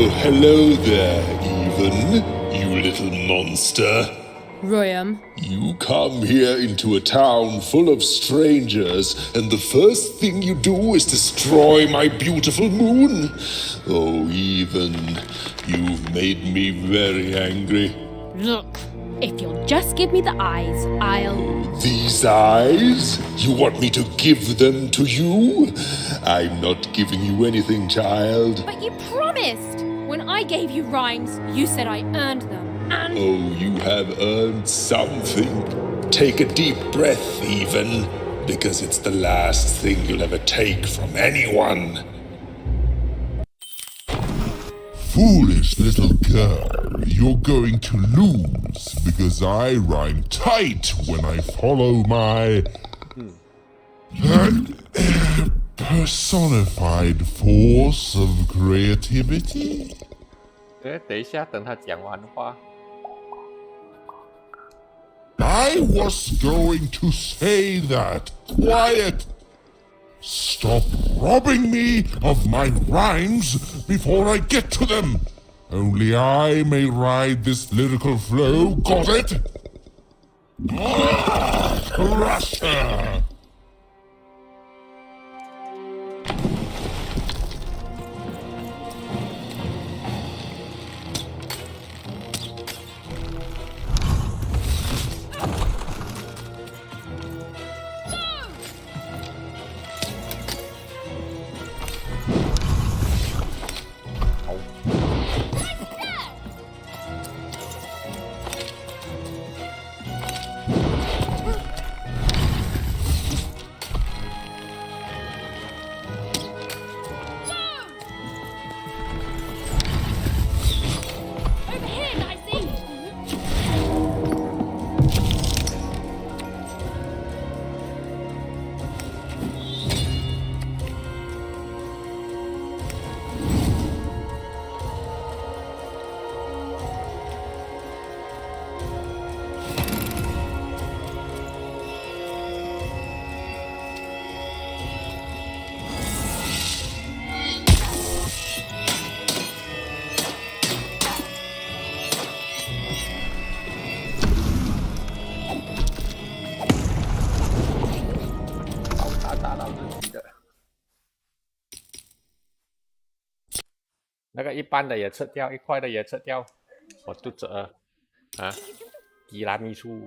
Oh, hello there, Even, you little monster. Royam. You come here into a town full of strangers, and the first thing you do is destroy my beautiful moon? Oh, Even, you've made me very angry. Look, if you'll just give me the eyes, I'll... These eyes? You want me to give them to you? I'm not giving you anything, child. But you promised! When I gave you rhymes, you said I earned them, and... Oh, you have earned something. Take a deep breath, Even, because it's the last thing you'll ever take from anyone. Foolish little girl, you're going to lose because I rhyme tight when I follow my personified force of creativity. 等一下，等他讲完话。I was going to say that. Quiet! Stop robbing me of my rhymes before I get to them. Only I may ride this lyrical flow. Got it? Crusher!那个一般的也吃掉，一块的也吃掉。我肚子饿啊！提拉米苏。